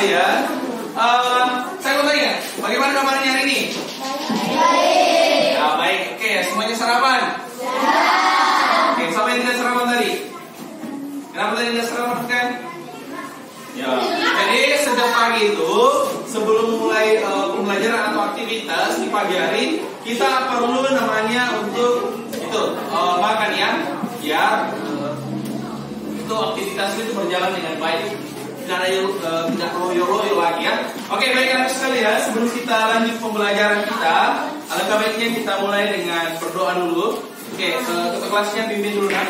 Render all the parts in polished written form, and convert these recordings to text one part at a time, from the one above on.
sekalian, saya mau tanya, bagaimana kabarnya hari ini? Baik. Ya, baik. Oke, semuanya sarapan? Ya. Oke, siapa yang tidak sarapan tadi? Kenapa tadi tidak sarapan kan? Ya. Jadi sejak pagi itu, sebelum mulai pembelajaran atau aktivitas di pagi hari, kita perlu namanya untuk itu makan ya, biar itu aktivitas itu berjalan dengan baik. Tidak loyo-loyo lagi ya. Oke, baik anak sekalian, sebelum kita lanjut pembelajaran kita, alangkah baiknya kita mulai dengan berdoa dulu. Oke, ketua kelasnya pimpin dulu nak.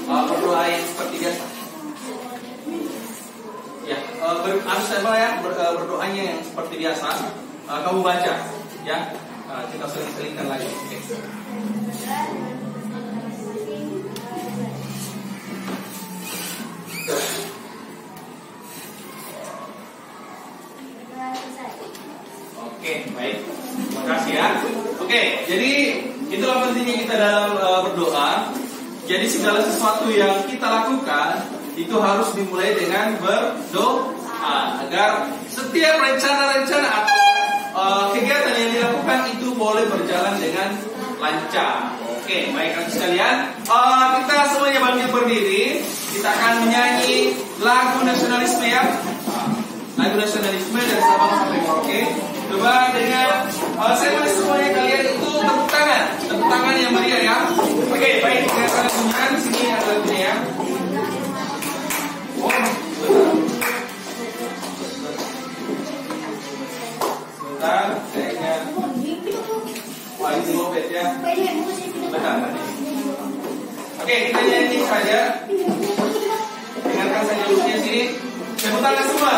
Berdoa yang seperti biasa. Ya, harus ya, berdoanya yang seperti biasa. Kamu baca, ya. Kita seling-selingkan lagi. Oke. Oke, baik. Terima kasih ya. Oke, jadi itulah pentingnya kita dalam berdoa. Jadi segala sesuatu yang kita lakukan itu harus dimulai dengan berdoa agar setiap rencana-rencana atau kegiatan yang dilakukan itu boleh berjalan dengan lancar. Oke, baik anak sekalian, kita semuanya bangkit berdiri. Kita akan menyanyi lagu nasionalisme ya. Lagu nasionalisme dari Sabang sampai Merauke. Coba dengan saya mau semuanya kalian itu tepuk tangan yang meriah ya. Oke, baik, kita akan bunyikan di sini ada lagunya ya. Sebentar, kayaknya paling lobet ya. Bentar. Oke, kita nyanyi saja. Dengarkan saja lagunya sini. Tepuk tangan semua.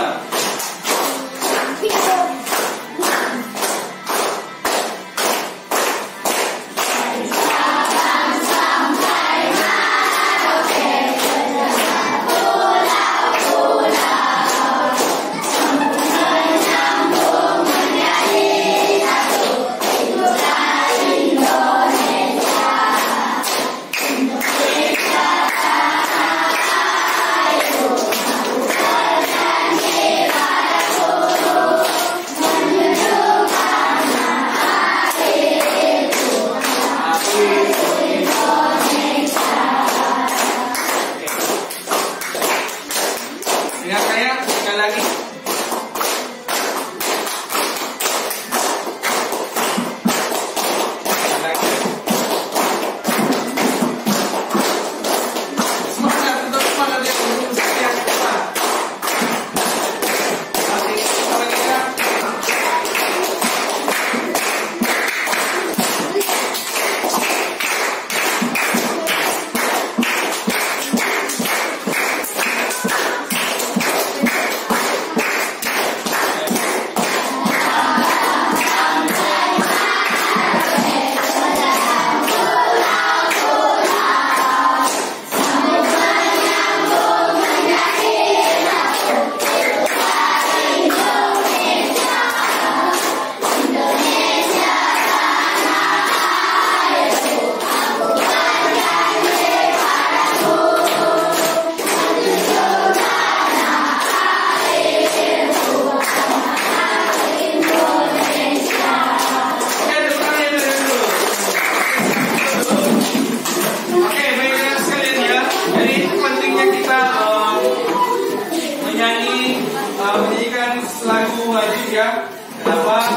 Menyanyikan lagu wajib ya. Kenapa?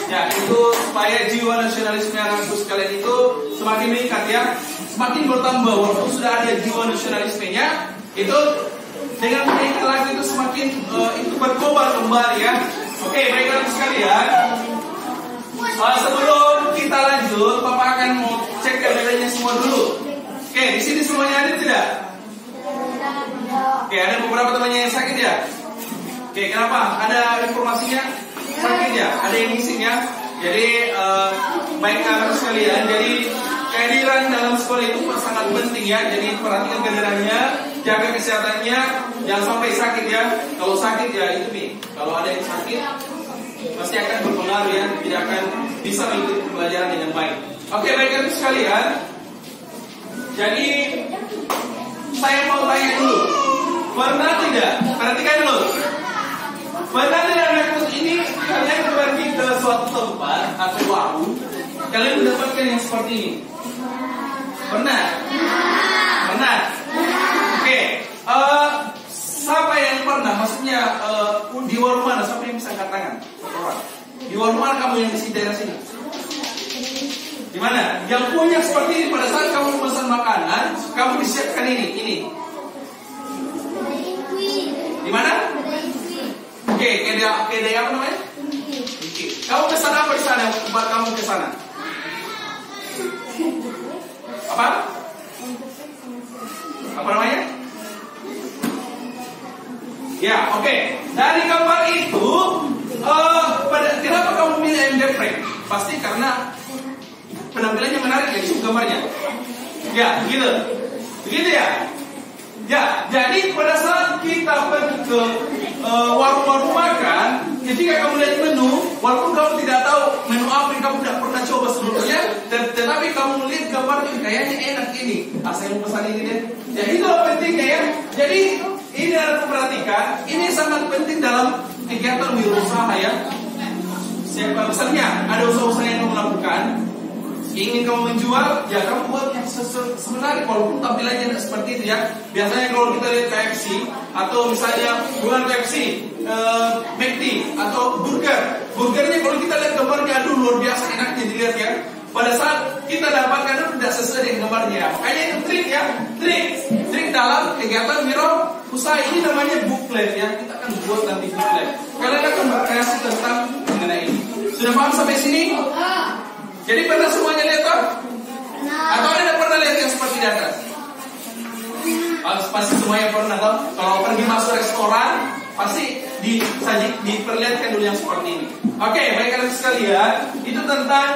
Ya itu supaya jiwa nasionalisme anak-anakku sekalian itu semakin meningkat ya, semakin bertambah. Walaupun sudah ada jiwa nasionalismenya, itu dengan menyanyikan lagu itu semakin itu berkobar kembali ya. Oke, baik anak sekalian. Sebelum kita lanjut, Papa akan mau cek kameranya semua dulu. Oke, di sini semuanya ada tidak? Oke, ada beberapa temannya yang sakit ya. Oke, kenapa? Ada informasinya sakit ya? Ada yang missing ya? Jadi baik anak sekalian, jadi kehadiran dalam sekolah itu sangat penting ya. Jadi perhatikan kehadirannya, jaga kesehatannya, jangan sampai sakit ya. Kalau sakit ya itu nih, kalau ada yang sakit pasti akan berpengaruh ya, tidak akan bisa mengikuti pembelajaran dengan baik. Oke, baik anak sekalian. Jadi saya mau tanya dulu. Pernah tidak? Perhatikan dulu. Pernah tidak naik ini kalian pergi ke suatu tempat atau warung, kalian mendapatkan yang seperti ini? Pernah? Pernah? Oke. Siapa yang pernah? Maksudnya di warung mana? Siapa yang bisa angkat tangan? Orang. Di warung mana kamu yang di daerah sini? Di mana? Yang punya seperti ini pada saat kamu pesan makanan, kamu disiapkan ini. Di mana? Oke, kedai apa namanya? Kamu pesan apa di sana? Tempat kamu ke sana? Apa? Apa namanya? Ya, oke. Dari gambar itu, kenapa kamu pilih ayam geprek? Pasti karena penampilannya menarik ya, itu gambarnya. Ya, begitu ya. Ya, jadi pada saat kita pergi ke warung-warung makan, ketika kamu lihat menu, walaupun kamu tidak tahu menu apa yang kamu tidak pernah coba sebelumnya, tetapi kamu melihat gambarnya kayaknya enak ini. Saya mau pesan ini deh. Ya, itulah pentingnya ya. Jadi ini harus perhatikan, ini sangat penting dalam kegiatan wirausaha ya. Siapa misalnya ada usaha-usaha yang kamu lakukan, ingin kamu menjual, ya kamu buat yang sebenarnya walaupun tampilannya tidak seperti itu ya. Biasanya kalau kita lihat KFC atau misalnya bukan KFC, McD atau burgernya kalau kita lihat gambarnya, aduh luar biasa enaknya dilihat ya. Pada saat kita dapatkan itu tidak sesuai dengan gambarnya. Makanya itu trik ya, trik dalam kegiatan wirausaha ini namanya booklet ya. Kita akan buat nanti booklet. Kalian akan berkreasi tentang mengenai ini. Sudah paham sampai sini? Jadi pernah semuanya lihat toh? Atau ada pernah lihat yang seperti di atas? Pasti semuanya pernah toh? Kalau pergi masuk restoran, pasti diperlihatkan dulu yang seperti ini. Oke, baik kalian sekalian, itu tentang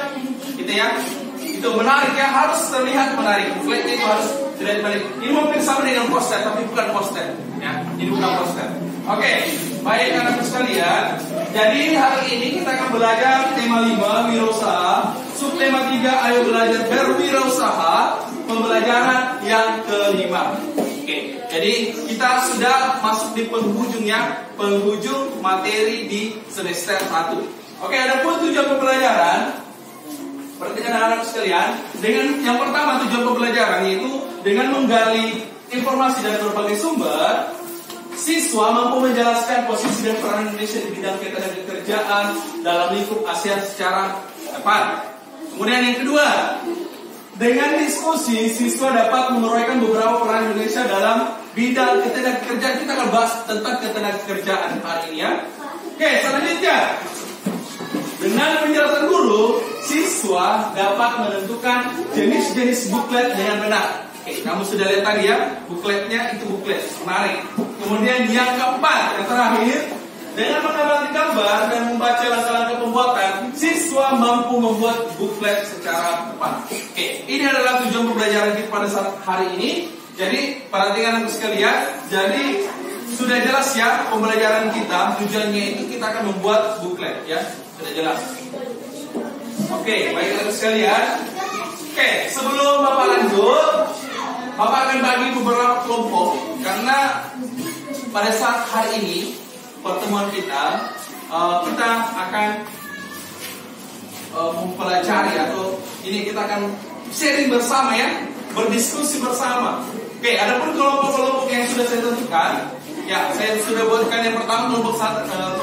gitu ya. Itu menarik ya, harus terlihat menarik. Bookletnya itu harus terlihat menarik. Ini mungkin sama dengan poster, tapi bukan poster ya. Ini bukan poster. Oke, baik anak-anak sekalian. Jadi hari ini kita akan belajar tema 5 wirausaha, subtema 3 ayo belajar berwirausaha, pembelajaran yang kelima. Oke, jadi kita sudah masuk di penghujung materi di semester 1. Oke, ada pun tujuan pembelajaran. Perhatikan anak-anak sekalian, dengan yang pertama tujuan pembelajaran yaitu dengan menggali informasi dari berbagai sumber, siswa mampu menjelaskan posisi dan peran Indonesia di bidang ketenagakerjaan dalam lingkup ASEAN secara tepat. Kemudian yang kedua, dengan diskusi siswa dapat menguraikan beberapa peran Indonesia dalam bidang ketenagakerjaan. Kita akan bahas tentang ketenagakerjaan hari ini ya. Oke, selanjutnya, dengan penjelasan guru, siswa dapat menentukan jenis-jenis booklet dengan benar. Oke, kamu sudah lihat tadi ya, bookletnya itu booklet menarik. Kemudian yang keempat, yang terakhir, dengan mengamati gambar dan membaca langkah-langkah pembuatan, siswa mampu membuat booklet secara tepat. Oke, ini adalah tujuan pembelajaran kita pada saat hari ini. Jadi perhatikan aku sekalian. Jadi sudah jelas ya pembelajaran kita, tujuannya itu kita akan membuat booklet ya, sudah jelas. Oke, baik teman sekalian. Oke, sebelum Bapak lanjut, Bapak akan bagi beberapa kelompok karena pada saat hari ini pertemuan kita akan mempelajari atau ini kita akan sharing bersama ya, berdiskusi bersama. Oke, ada pun kelompok-kelompok yang sudah saya tentukan. Ya, saya sudah buatkan yang pertama, kelompok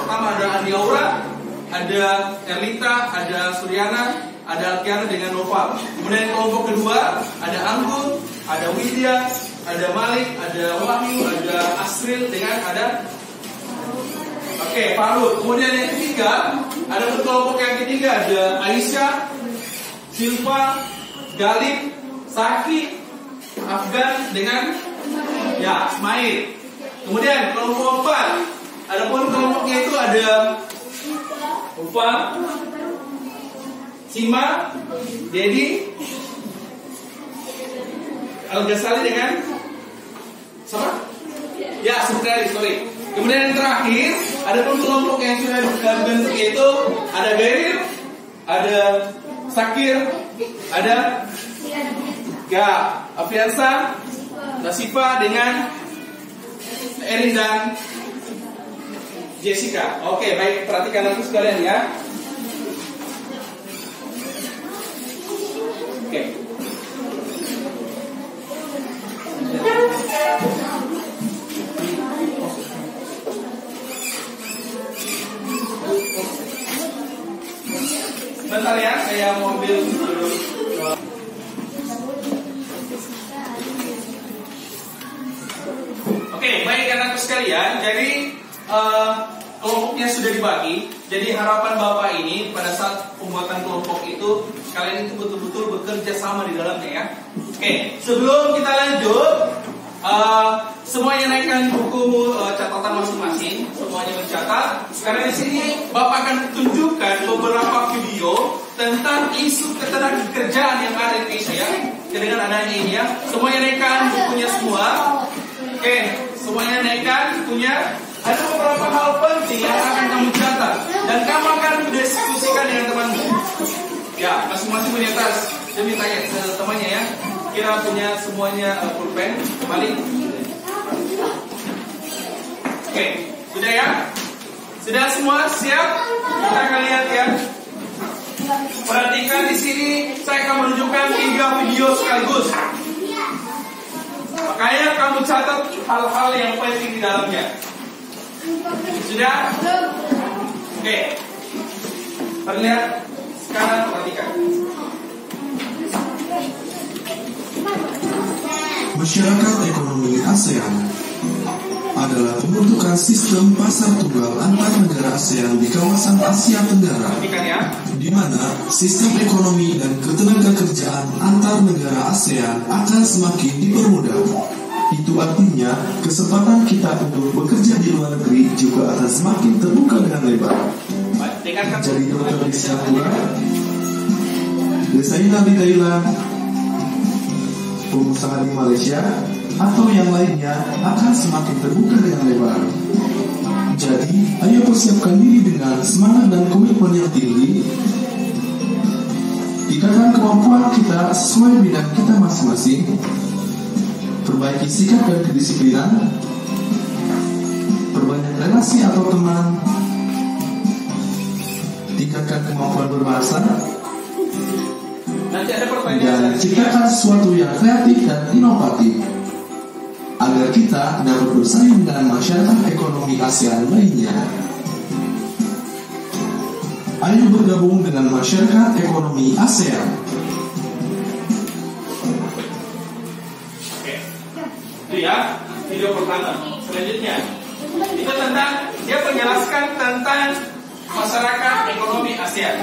pertama ada Andi Aura, ada Erlita, ada Suryana, ada Alkiana dengan Nova. Kemudian kelompok kedua ada Anggun, ada Widya, ada Malik, ada Wahyu, ada Asril dengan ada Farud. Kemudian yang ketiga, ada kelompok yang ketiga ada Aisyah, Silva, Galip, Saki, Afgan dengan Ismail. Kemudian kelompok 4, ada pun kelompoknya itu ada Ufa, Sima, Dedi, Al-Ghazali dengan siapa? Ya, sorry. Kemudian yang terakhir, ada pun kelompok yang sudah dibentuk yaitu ada Beril, ada Sakir, ada Afiansa, Siva dengan Erin dan Jessica. Oke, baik, perhatikan aku sekalian ya. Oke. Bentar ya, saya mau ambil dulu. Oke, baik anakku sekalian. Jadi kelompoknya sudah dibagi. Jadi harapan Bapak ini pada saat pembuatan kelompok itu kalian itu betul-betul bekerja sama di dalamnya ya. Oke, sebelum kita lanjut, semuanya naikkan buku catatan masing-masing. Semuanya mencatat. Karena di sini Bapak akan tunjukkan beberapa video tentang isu ketenagakerjaan yang ada di Indonesia ya. Dengan adanya ini ya. Semuanya naikkan bukunya semua. Oke, semuanya naikkan bukunya. Ada beberapa hal penting yang akan kamu catat dan kamu akan berdiskusikan dengan temanmu. Ya, masing-masing punya tas. Demi tanya ke temannya ya. Kira punya semuanya pulpen. Balik. Oke, sudah ya? Sudah semua siap? Kita akan lihat ya. Perhatikan di sini saya akan menunjukkan 3 video sekaligus. Makanya kamu catat hal-hal yang penting di dalamnya. Sudah? Oke. Perlihat sekarang perhatikan. Masyarakat ekonomi ASEAN adalah pembentukan sistem pasar tunggal antar negara ASEAN di kawasan Asia Tenggara, di mana sistem ekonomi dan ketenagakerjaan antar negara ASEAN akan semakin dipermudah. Itu artinya kesempatan kita untuk bekerja di luar negeri juga akan semakin terbuka dengan lebar. Jadi dokter di Singapura, desainer di Thailand, pengusaha di Malaysia, atau yang lainnya akan semakin terbuka dengan lebar. Jadi, ayo persiapkan diri dengan semangat dan komitmen yang tinggi. Tingkatkan kemampuan kita sesuai bidang kita masing-masing. Perbaiki sikap dan kedisiplinan. Perbanyak relasi atau teman. Tingkatkan kemampuan berbahasa. Dan ciptakan sesuatu yang kreatif dan inovatif agar kita dapat bersaing dengan masyarakat ekonomi ASEAN lainnya. Ayo bergabung dengan masyarakat ekonomi ASEAN. Itu ya, video pertama. Selanjutnya, itu tentang dia menjelaskan tentang masyarakat ekonomi ASEAN.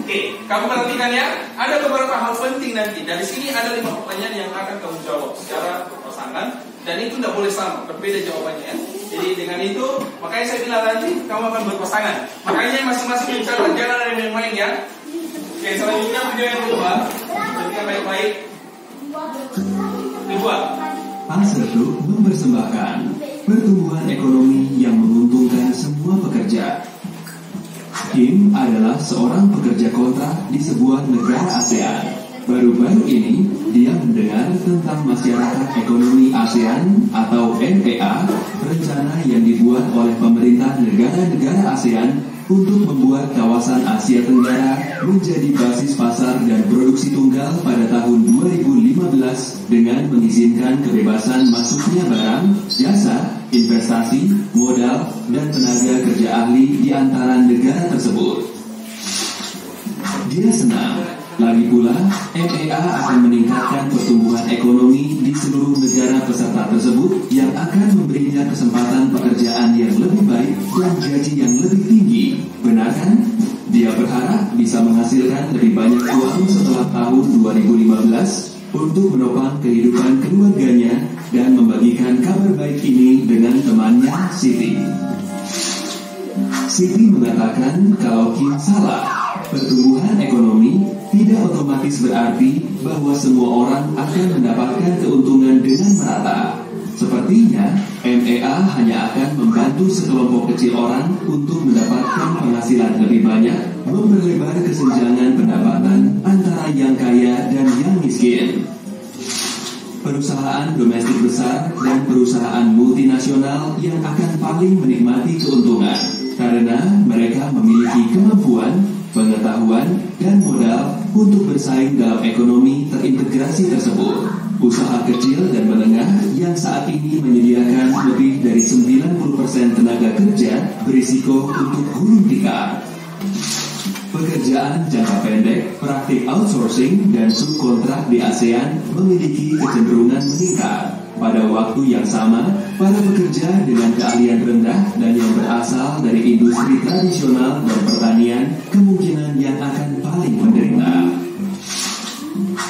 Oke, kamu perhatikan ya. Ada beberapa hal penting nanti. Dari sini ada 5 pertanyaan yang akan kamu jawab secara berpasangan. Dan itu tidak boleh sama, berbeda jawabannya ya. Jadi dengan itu, makanya saya bilang nanti kamu akan berpasangan. Makanya masing-masing mencatat, jangan ada yang main ya. Oke, selanjutnya video yang kedua. Perhatikan baik-baik. Kedua, Pasar Group mempersembahkan pertumbuhan ekonomi yang menguntungkan semua pekerja. Kim adalah seorang pekerja kontrak di sebuah negara ASEAN. Baru-baru ini, dia mendengar tentang Masyarakat Ekonomi ASEAN atau MEA, rencana yang dibuat oleh pemerintah negara-negara ASEAN untuk membuat kawasan Asia Tenggara menjadi basis pasar dan produksi tunggal pada tahun 2015 dengan mengizinkan kebebasan masuknya barang, jasa, investasi, modal, dan tenaga kerja ahli di antara negara tersebut. Dia senang. Lagi pula, MEA akan meningkatkan pertumbuhan ekonomi di seluruh negara peserta tersebut yang akan memberinya kesempatan pekerjaan yang lebih baik dan gaji yang lebih tinggi. Benar kan? Dia berharap bisa menghasilkan lebih banyak uang setelah tahun 2015 untuk menopang kehidupan keluarganya dan membagikan kabar baik ini dengan temannya Siti. Siti mengatakan kalau Kim salah. Pertumbuhan ekonomi tidak otomatis berarti bahwa semua orang akan mendapatkan keuntungan dengan merata. Sepertinya, MEA hanya akan membantu sekelompok kecil orang untuk mendapatkan penghasilan lebih banyak, memperlebar kesenjangan pendapatan antara yang kaya dan yang miskin. perusahaan domestik besar dan perusahaan multinasional yang akan paling menikmati keuntungan karena mereka memiliki kemampuan, pengetahuan, dan modal untuk bersaing dalam ekonomi terintegrasi tersebut. Usaha kecil dan menengah yang saat ini menyediakan lebih dari 90% tenaga kerja berisiko untuk gulung tikar. Pekerjaan jangka pendek, praktik outsourcing, dan subkontrak di ASEAN memiliki kecenderungan meningkat. Pada waktu yang sama, para pekerja dengan keahlian rendah dan yang berasal dari industri tradisional dan pertanian kemungkinan yang akan paling menderita.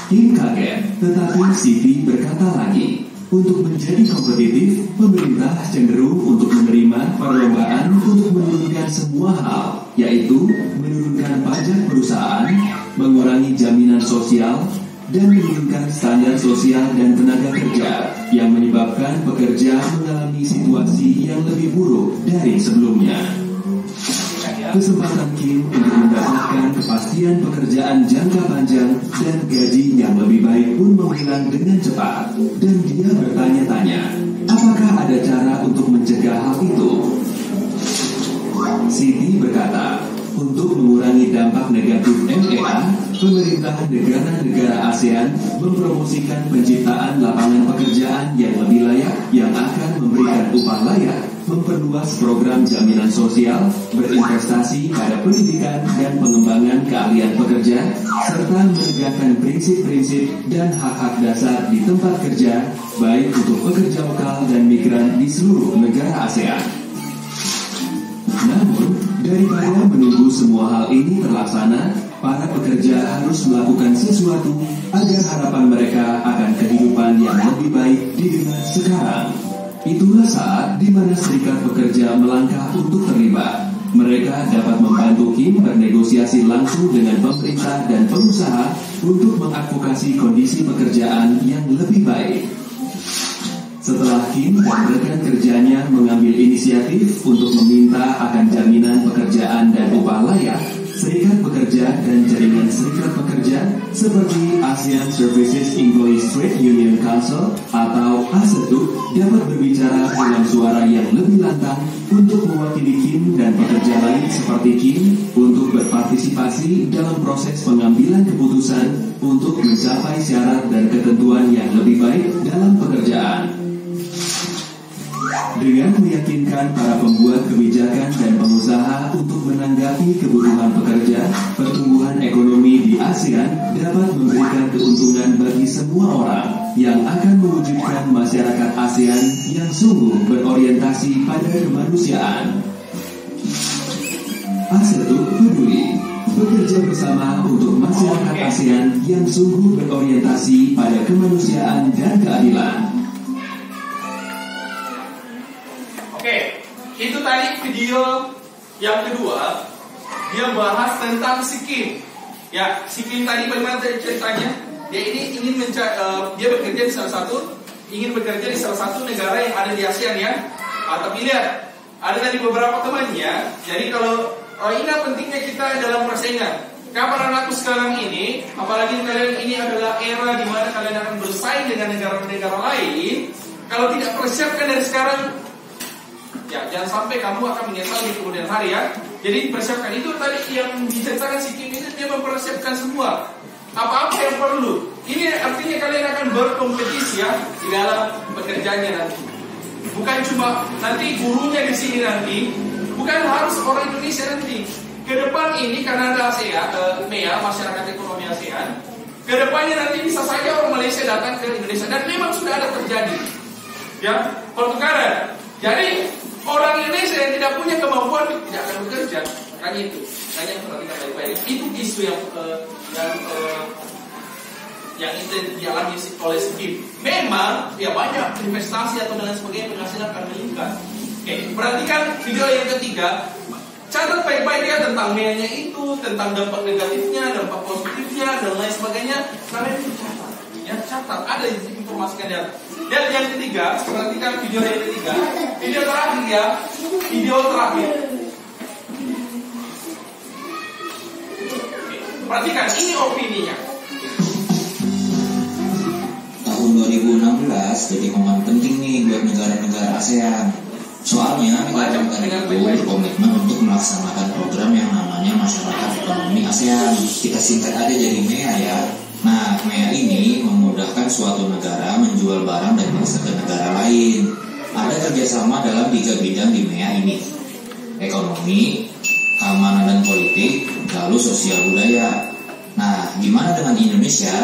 Kim kaget, tetapi Siti berkata lagi, untuk menjadi kompetitif, pemerintah cenderung untuk menerima perlombaan untuk menurunkan semua hal, yaitu menurunkan pajak perusahaan, mengurangi jaminan sosial, dan menurunkan standar sosial dan tenaga kerja yang menyebabkan pekerja mengalami situasi yang lebih buruk dari sebelumnya. Kesempatan Kim untuk mendapatkan kepastian pekerjaan jangka panjang dan gaji yang lebih baik pun menghilang dengan cepat, dan dia bertanya-tanya, apakah ada cara untuk mencegah hal itu? Siti berkata, untuk mengurangi dampak negatif MEA, pemerintah negara-negara ASEAN mempromosikan penciptaan lapangan pekerjaan yang lebih layak yang akan memberikan upah layak, memperluas program jaminan sosial, berinvestasi pada pendidikan dan pengembangan keahlian pekerja, serta menegakkan prinsip-prinsip dan hak-hak dasar di tempat kerja, baik untuk pekerja lokal dan migran di seluruh negara ASEAN. Namun, daripada menunggu semua hal ini terlaksana, para pekerja harus melakukan sesuatu agar harapan mereka akan kehidupan yang lebih baik didengar sekarang. Itulah saat di mana serikat pekerja melangkah untuk terlibat. Mereka dapat membantu Kim bernegosiasi langsung dengan pemerintah dan pengusaha untuk mengadvokasi kondisi pekerjaan yang lebih baik. Setelah Kim dan rekan kerjanya mengambil inisiatif untuk meminta akan jaminan pekerjaan dan upah layak, serikat pekerja dan jaringan serikat pekerja seperti ASEAN Services Employees Trade Union Council atau ASETU dapat berbicara dengan suara yang lebih lantang untuk mewakili Kim dan pekerja lain seperti Kim untuk berpartisipasi dalam proses pengambilan keputusan untuk mencapai syarat dan ketentuan yang lebih baik dalam pekerjaan. Dengan meyakinkan para pembuat kebijakan dan pengusaha untuk menanggapi kebutuhan pekerja, pertumbuhan ekonomi di ASEAN dapat memberikan keuntungan bagi semua orang yang akan mewujudkan masyarakat ASEAN yang sungguh berorientasi pada kemanusiaan. ASETU peduli, bekerja bersama untuk masyarakat ASEAN yang sungguh berorientasi pada kemanusiaan dan keadilan. Itu tadi video yang kedua, dia bahas tentang si Kim. Ya, si Kim tadi bagaimana ceritanya? Dia ini ingin dia bekerja di ingin bekerja di salah satu negara yang ada di ASEAN ya. Tapi lihat, ada tadi beberapa temannya. Jadi kalau ini pentingnya kita dalam persaingan. Kapan anakku sekarang ini, apalagi kalian ini adalah era di mana kalian akan bersaing dengan negara-negara lain. Kalau tidak persiapkan dari sekarang, ya, jangan sampai kamu akan menyesal di kemudian hari ya. Jadi persiapkan, itu tadi yang diceritakan si Kim itu, dia mempersiapkan semua apa-apa yang perlu. Ini artinya kalian akan berkompetisi ya di dalam pekerjaannya nanti. Bukan cuma nanti gurunya di sini nanti, bukan harus orang Indonesia nanti. Kedepan ini karena ada ASEAN, MEA, Masyarakat Ekonomi ASEAN. Kedepannya nanti bisa saja orang Malaysia datang ke Indonesia, dan memang sudah ada terjadi. Ya, pertukaran. Jadi orang Indonesia yang tidak punya kemampuan tidak akan bekerja. Makanya itu, makanya perhatikan baik-baik. Itu isu yang itu dialami oleh Kim. Memang ya banyak investasi atau dan sebagainya, penghasilan akan meningkat. Oke, perhatikan video yang ketiga. Catat baik-baik ya tentang MEA-nya itu, tentang dampak negatifnya, dampak positifnya, dan lain sebagainya. Kalian itu catat. Ya, catat, ada informasikan ya. Dan yang ketiga, perhatikan video yang ketiga. Video terakhir ya. Video terakhir. Perhatikan, ini opininya. Tahun 2016 jadi momen penting nih buat negara-negara ASEAN. Soalnya negara-negara itu berkomitmen untuk melaksanakan program yang namanya Masyarakat Ekonomi ASEAN. Kita singkat aja jadi MEA ya. Nah, MEA ini memudahkan suatu negara menjual barang dan jasa ke negara lain. Ada kerjasama dalam 3 bidang di MEA ini: ekonomi, keamanan dan politik, lalu sosial budaya. Nah, gimana dengan Indonesia?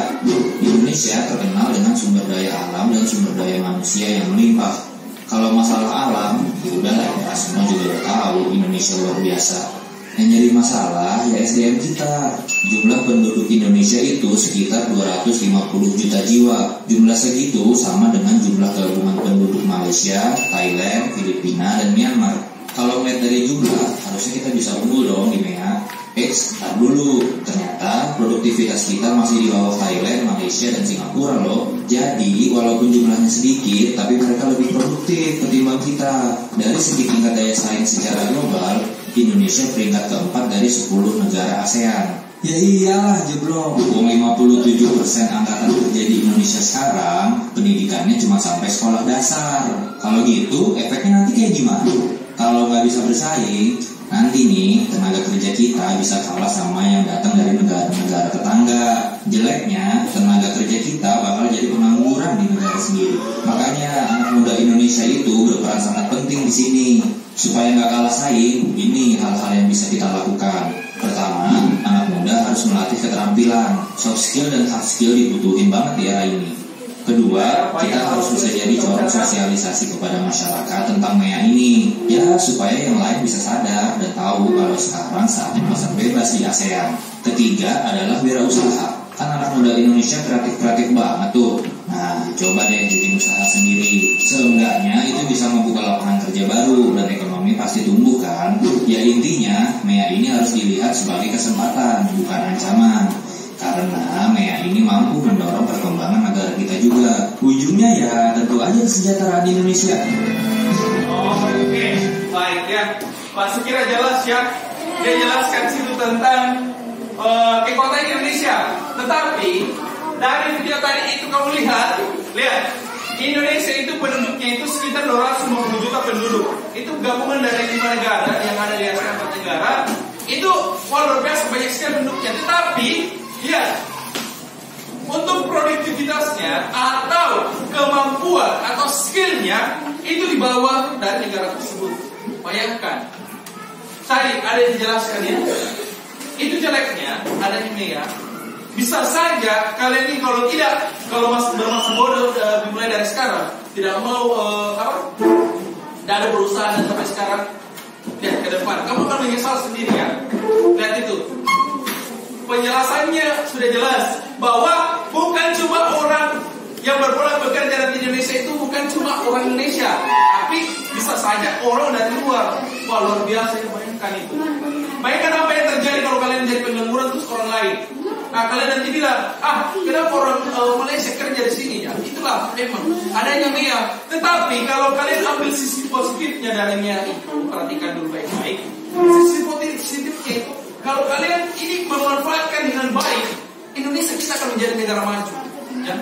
Indonesia terkenal dengan sumber daya alam dan sumber daya manusia yang melimpah. Kalau masalah alam, ya udahlah, ya semua juga udah tahu Indonesia luar biasa. Yang jadi masalah ya SDM kita. Jumlah penduduk Indonesia itu sekitar 250 juta jiwa. Jumlah segitu sama dengan jumlah gabungan penduduk Malaysia, Thailand, Filipina, dan Myanmar. Kalau melihat dari jumlah, harusnya kita bisa unggul dong di MEA. Ntar dulu, ternyata produktivitas kita masih di bawah Thailand, Malaysia, dan Singapura loh. Jadi, walaupun jumlahnya sedikit, tapi mereka lebih produktif ketimbang kita. Dari segi tingkat daya saing secara global, Indonesia peringkat keempat dari 10 negara ASEAN. Ya iyalah jeblok, 57% angkatan kerja di Indonesia sekarang pendidikannya cuma sampai sekolah dasar. Kalau gitu, efeknya nanti kayak gimana? Kalau nggak bisa bersaing, nanti nih tenaga kerja kita bisa kalah sama yang datang dari negara-negara tetangga. Jeleknya, tenaga kerja kita bakal jadi pengangguran di negara sendiri. Makanya anak muda Indonesia itu berperan sangat penting di sini. Supaya nggak kalah saing, ini hal-hal yang bisa kita lakukan. Pertama, anak muda harus melatih keterampilan. Soft skill dan hard skill dibutuhin banget di era ini. Kedua, kita harus bisa jadi corong sosialisasi kepada masyarakat tentang MEA ini. Ya, supaya yang lain bisa sadar dan tahu kalau sekarang saatnya pasar bebas di ASEAN. Ketiga adalah wirausaha. Kan anak muda Indonesia kreatif-kreatif banget tuh. Nah, coba deh bikin usaha sendiri. Seenggaknya itu bisa membuka lapangan kerja baru dan ekonomi pasti tumbuh kan. Ya intinya, MEA ini harus dilihat sebagai kesempatan, bukan ancaman. Karena MEA ini mampu mendorong perkembangan negara kita juga. Ujungnya ya tentu aja kesejahteraan Indonesia. Oke, baik ya. Pak Sekira jelas ya. Dia jelaskan situ tentang kekuatan Indonesia. Tetapi dari video tadi itu kamu lihat Indonesia itu penduduknya itu sekitar 250 juta penduduk. Itu gabungan dari 5 negara yang ada di ASEAN 4 negara. Itu luar biasa banyak sekali penduduknya. Tetapi untuk produktivitasnya atau kemampuan atau skillnya itu di bawah dari negara tersebut. Bayangkan, tadi ada yang dijelaskan ya. Itu jeleknya ada ini ya. Bisa saja kalian ini kalau bermasa bodoh dimulai dari sekarang, tidak mau tidak ada berusaha dan sampai sekarang lihat ke depan, kamu akan menyesal sendiri ya. Lihat itu. Penjelasannya sudah jelas bahwa bukan cuma orang yang berpulang bekerja di Indonesia itu bukan cuma orang Indonesia, tapi bisa saja orang dari luar. Wah, luar biasa ya, bayangkan itu. Bayangkan apa yang terjadi kalau kalian jadi pengangguran terus orang lain. Nah, kalian nanti bilang, kenapa orang Malaysia kerja di sini ya? Itulah memang adanya MEA. Tetapi kalau kalian ambil sisi positifnya dari MEA itu, perhatikan dulu baik-baik. Sisi positifnya itu, kalau kalian ini memanfaatkan dengan baik, Indonesia kita akan menjadi negara maju. Ya.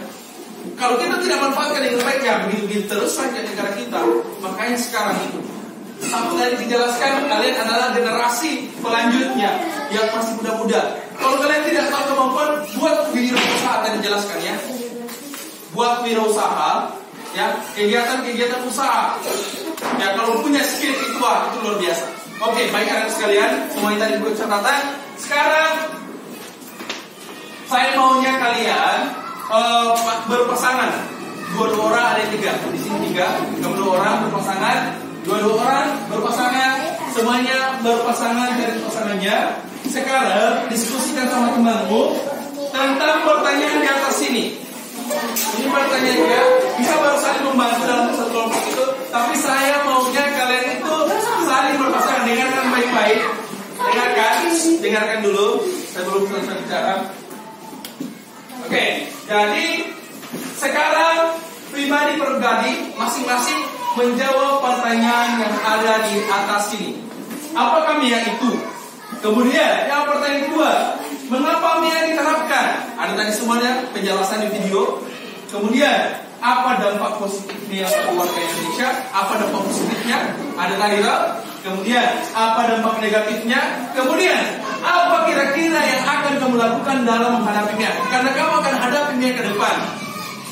Kalau kita tidak manfaatkan dengan baik, ya begitu terus saja negara kita. Makanya sekarang itu, sampai tadi dijelaskan, kalian adalah generasi pelanjutnya yang masih muda-muda. Kalau kalian tidak tahu kemampuan, buat wirausaha tadi dijelaskan ya. Buat wirausaha, ya kegiatan-kegiatan usaha. Ya kalau punya skill itu luar biasa. Oke, baik anak sekalian, semuanya tadi buat catatan. Sekarang saya maunya kalian berpasangan. Dua-dua orang ada 3. Di sini 3. Kamu 2 orang berpasangan. 2 orang berpasangan. Semuanya berpasangan dari pasangannya. Sekarang diskusikan sama temanmu tentang pertanyaan di atas sini. Ini pertanyaannya bisa baru saling membantu dalam satu kelompok itu. Tapi saya maunya kalian itu saling berpasangan. Dengarkan baik-baik. Dengarkan dulu. Saya belum selesai bicara. Oke, jadi sekarang pribadi masing-masing menjawab pertanyaan yang ada di atas sini. Apakah MEA itu? Kemudian yang pertanyaan kedua, mengapa MEA diterapkan? Ada tadi semuanya penjelasan di video. Kemudian, apa dampak positifnya keluarga Indonesia? Apa dampak positifnya? Ada tadi loh. Kemudian, apa dampak negatifnya? Kemudian, apa kira-kira yang akan kamu lakukan dalam menghadapinya? Karena kamu akan hadapinya ke depan.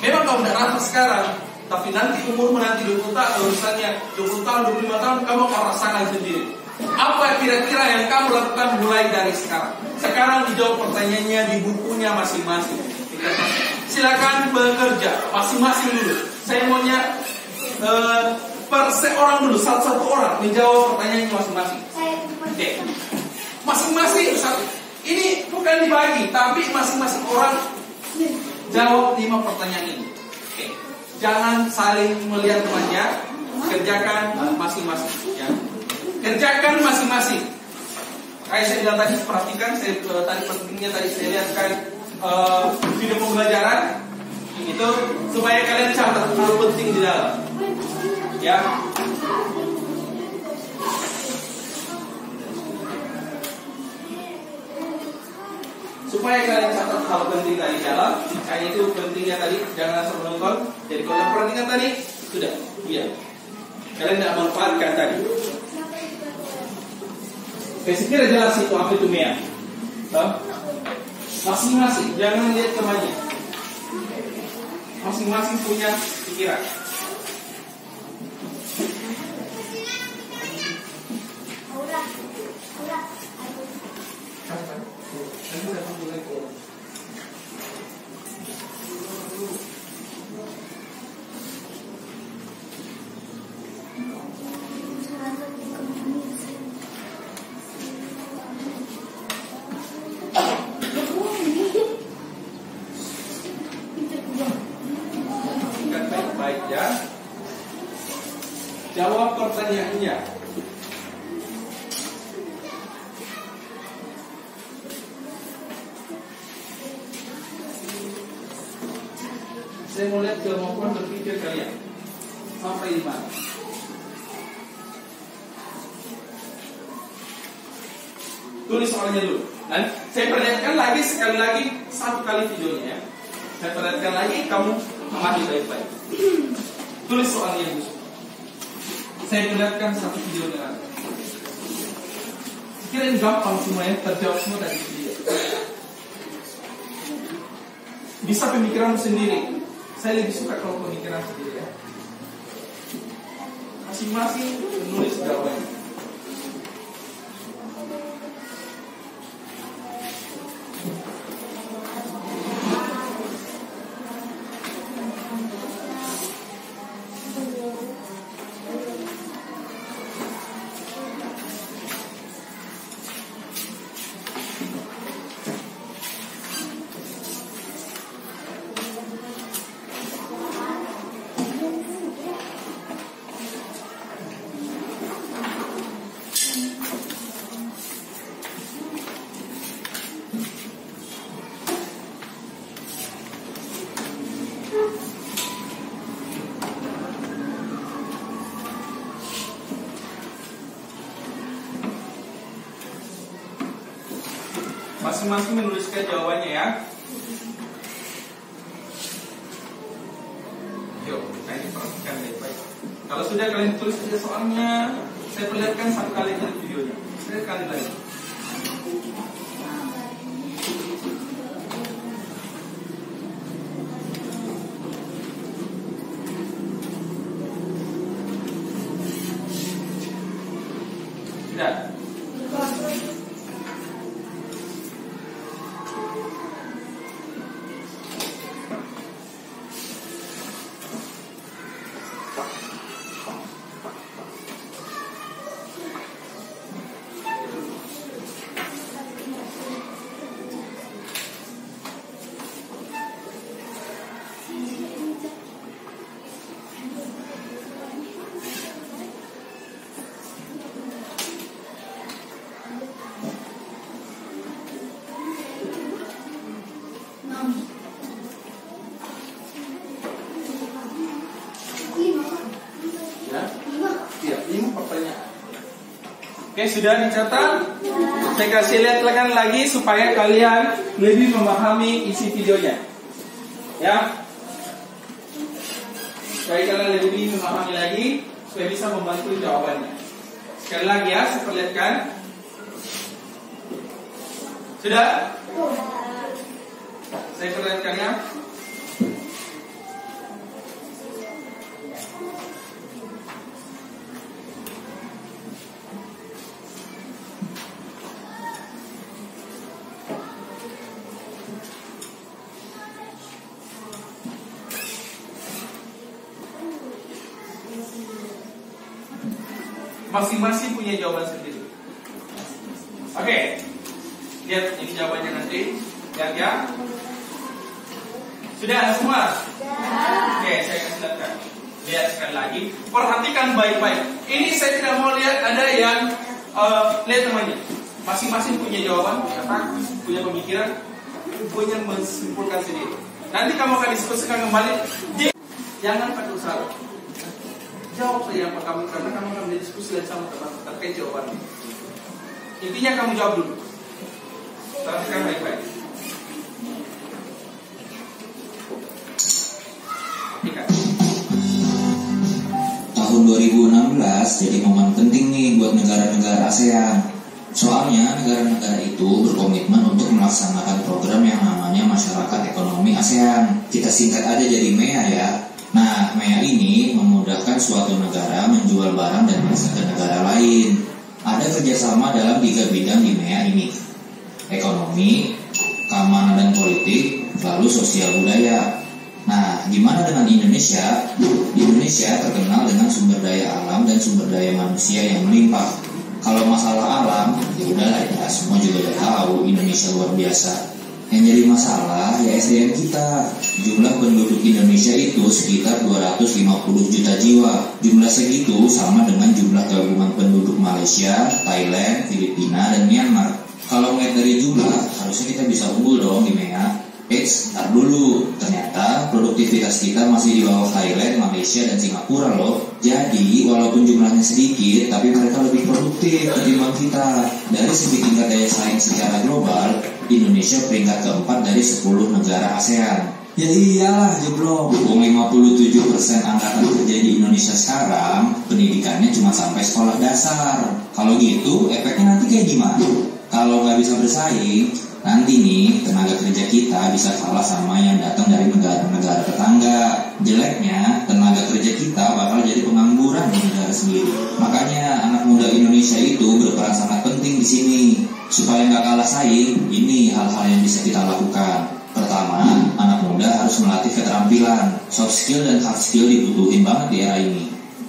Memang kamu tidak rasa sekarang, tapi nanti umurmu nanti 20 tahun, urusannya 20 tahun, 25 tahun, kamu akan rasakan sendiri. Apa kira-kira yang kamu lakukan mulai dari sekarang? Sekarang dijawab pertanyaannya di bukunya masing-masing. Silakan bekerja masing-masing dulu. Saya maunya per seorang dulu, satu-satu orang menjawab pertanyaannya masing-masing. Oke. Masing-masing satu. Ini bukan dibagi, tapi masing-masing orang jawab 5 pertanyaan ini. Oke. Jangan saling melihat temannya. Kerjakan masing-masing. Ya. Kerjakan masing-masing. Kayak saya bilang tadi, perhatikan. Saya tadi pentingnya tadi saya lihatkan video pembelajaran itu supaya kalian catat hal penting di dalam. Ya. Supaya kalian catat hal penting tadi dalam. Kayak itu pentingnya tadi, jangan asal menonton. Jadi kalau perhatikan tadi sudah, ya. Kalian tidak manfaatkan tadi. Saya kira jelas itu apa itu Mea. Masing-masing, jangan lihat temannya. Masing-masing punya pikiran. Baik ya. Jawab pertanyaannya. Saya mau lihat kemampuan berpikir kalian sampai di mana. Tulis soalnya dulu. Dan saya perlihatkan lagi sekali lagi satu kali videonya ya. Saya perlihatkan lagi, kamu amati baik-baik. Tulis soalnya dulu. Saya perlihatkan satu video dengan. Kira ini gampang semuanya, terjawab semua dari video. Bisa pemikiran sendiri. Saya lebih suka kalau pemikiran sendiri ya. Masing-masing menulis jawabannya. Masing-masing menuliskan jawabannya ya. Yuk, kalian perhatikan baik-baik. Kalau sudah kalian tulis saja soalnya, saya perlihatkan satu kali dari videonya. Sekali lagi. Sudah. Oke, sudah dicatat. Saya kasih lihat lagi supaya kalian lebih memahami isi videonya. Ya. supaya kalian lebih memahami lagi, supaya bisa membantu jawabannya. Sekali lagi ya, saya perlihatkan. Sudah? Saya perlihatkan ya. Masing-masing punya jawaban sendiri. Oke, lihat ini jawabannya nanti. Lihat ya. Sudah ada semua? Oke, saya kasih lihatkan. Lihat sekali lagi. Perhatikan baik-baik. Ini saya tidak mau lihat ada yang lihat namanya. Masing-masing punya jawaban, punya pemikiran, punya menyimpulkan sendiri. Nanti kamu akan diskusikan kembali. Jangan pakai usaha. Jawab saja yang pertama, karena kamu akan berdiskusi dan sama teman terkait jawabannya. Intinya kamu jawab dulu. Perhatikan baik-baik. Tahun 2016 jadi momen penting nih buat negara-negara ASEAN. Soalnya negara-negara itu berkomitmen untuk melaksanakan program yang namanya Masyarakat Ekonomi ASEAN. Kita singkat aja jadi MEA ya. Nah, MEA ini memudahkan suatu negara menjual barang dan jasa ke negara lain. Ada kerjasama dalam 3 bidang di MEA ini: ekonomi, keamanan dan politik, lalu sosial budaya. Nah, gimana dengan Indonesia? Indonesia terkenal dengan sumber daya alam dan sumber daya manusia yang melimpah. Kalau masalah alam, ya udahlah ya, semua juga udah tahu Indonesia luar biasa. Yang jadi masalah ya SDM kita. Jumlah penduduk Indonesia itu sekitar 250 juta jiwa. Jumlah segitu sama dengan jumlah gabungan penduduk Malaysia, Thailand, Filipina, dan Myanmar. Kalau melihat dari jumlah, harusnya kita bisa unggul dong di MEA. Ntar dulu, ternyata produktivitas kita masih di bawah Thailand, Malaysia, dan Singapura loh. Jadi walaupun jumlahnya sedikit, tapi mereka lebih produktif ketimbang kita. Dari segi tingkat daya saing secara global, Indonesia peringkat keempat dari 10 negara ASEAN. Ya iyalah jeblok, 57% angkatan kerja di Indonesia sekarang pendidikannya cuma sampai sekolah dasar. Kalau gitu efeknya nanti kayak gimana? Kalau nggak bisa bersaing, nanti nih tenaga kerja kita bisa kalah sama yang datang dari negara-negara tetangga. Jeleknya tenaga kerja kita bakal jadi pengangguran di negara sendiri. Makanya anak muda Indonesia itu berperan sangat penting di sini. Supaya nggak kalah saing, ini hal-hal yang bisa kita lakukan. Pertama, anak muda harus melatih keterampilan. Soft skill dan hard skill dibutuhin banget di era ini.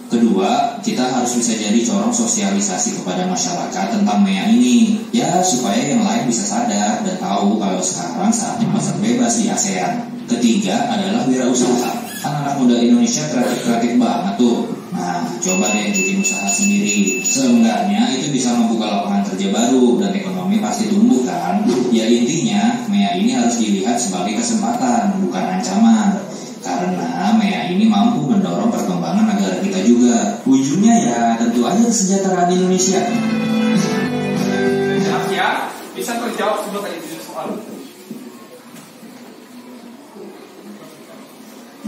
Kedua, kita harus bisa jadi corong sosialisasi kepada masyarakat tentang MEA ini. Ya, supaya yang lain bisa sadar dan tahu kalau sekarang saatnya pasar bebas di ASEAN. Ketiga adalah wirausaha. Kan anak muda Indonesia kreatif banget tuh. Nah, coba deh bikin usaha sendiri. Seenggaknya itu bisa membuka lapangan kerja baru dan ekonomi pasti tumbuh kan. Ya intinya, MEA ini harus dilihat sebagai kesempatan, bukan ancaman. Karena MEA ini mampu mendorong perkembangan negara kita juga. Ujungnya ya tentu aja kesejahteraan Indonesia. Jelas ya? Bisa terjawab sebelum tadi soal.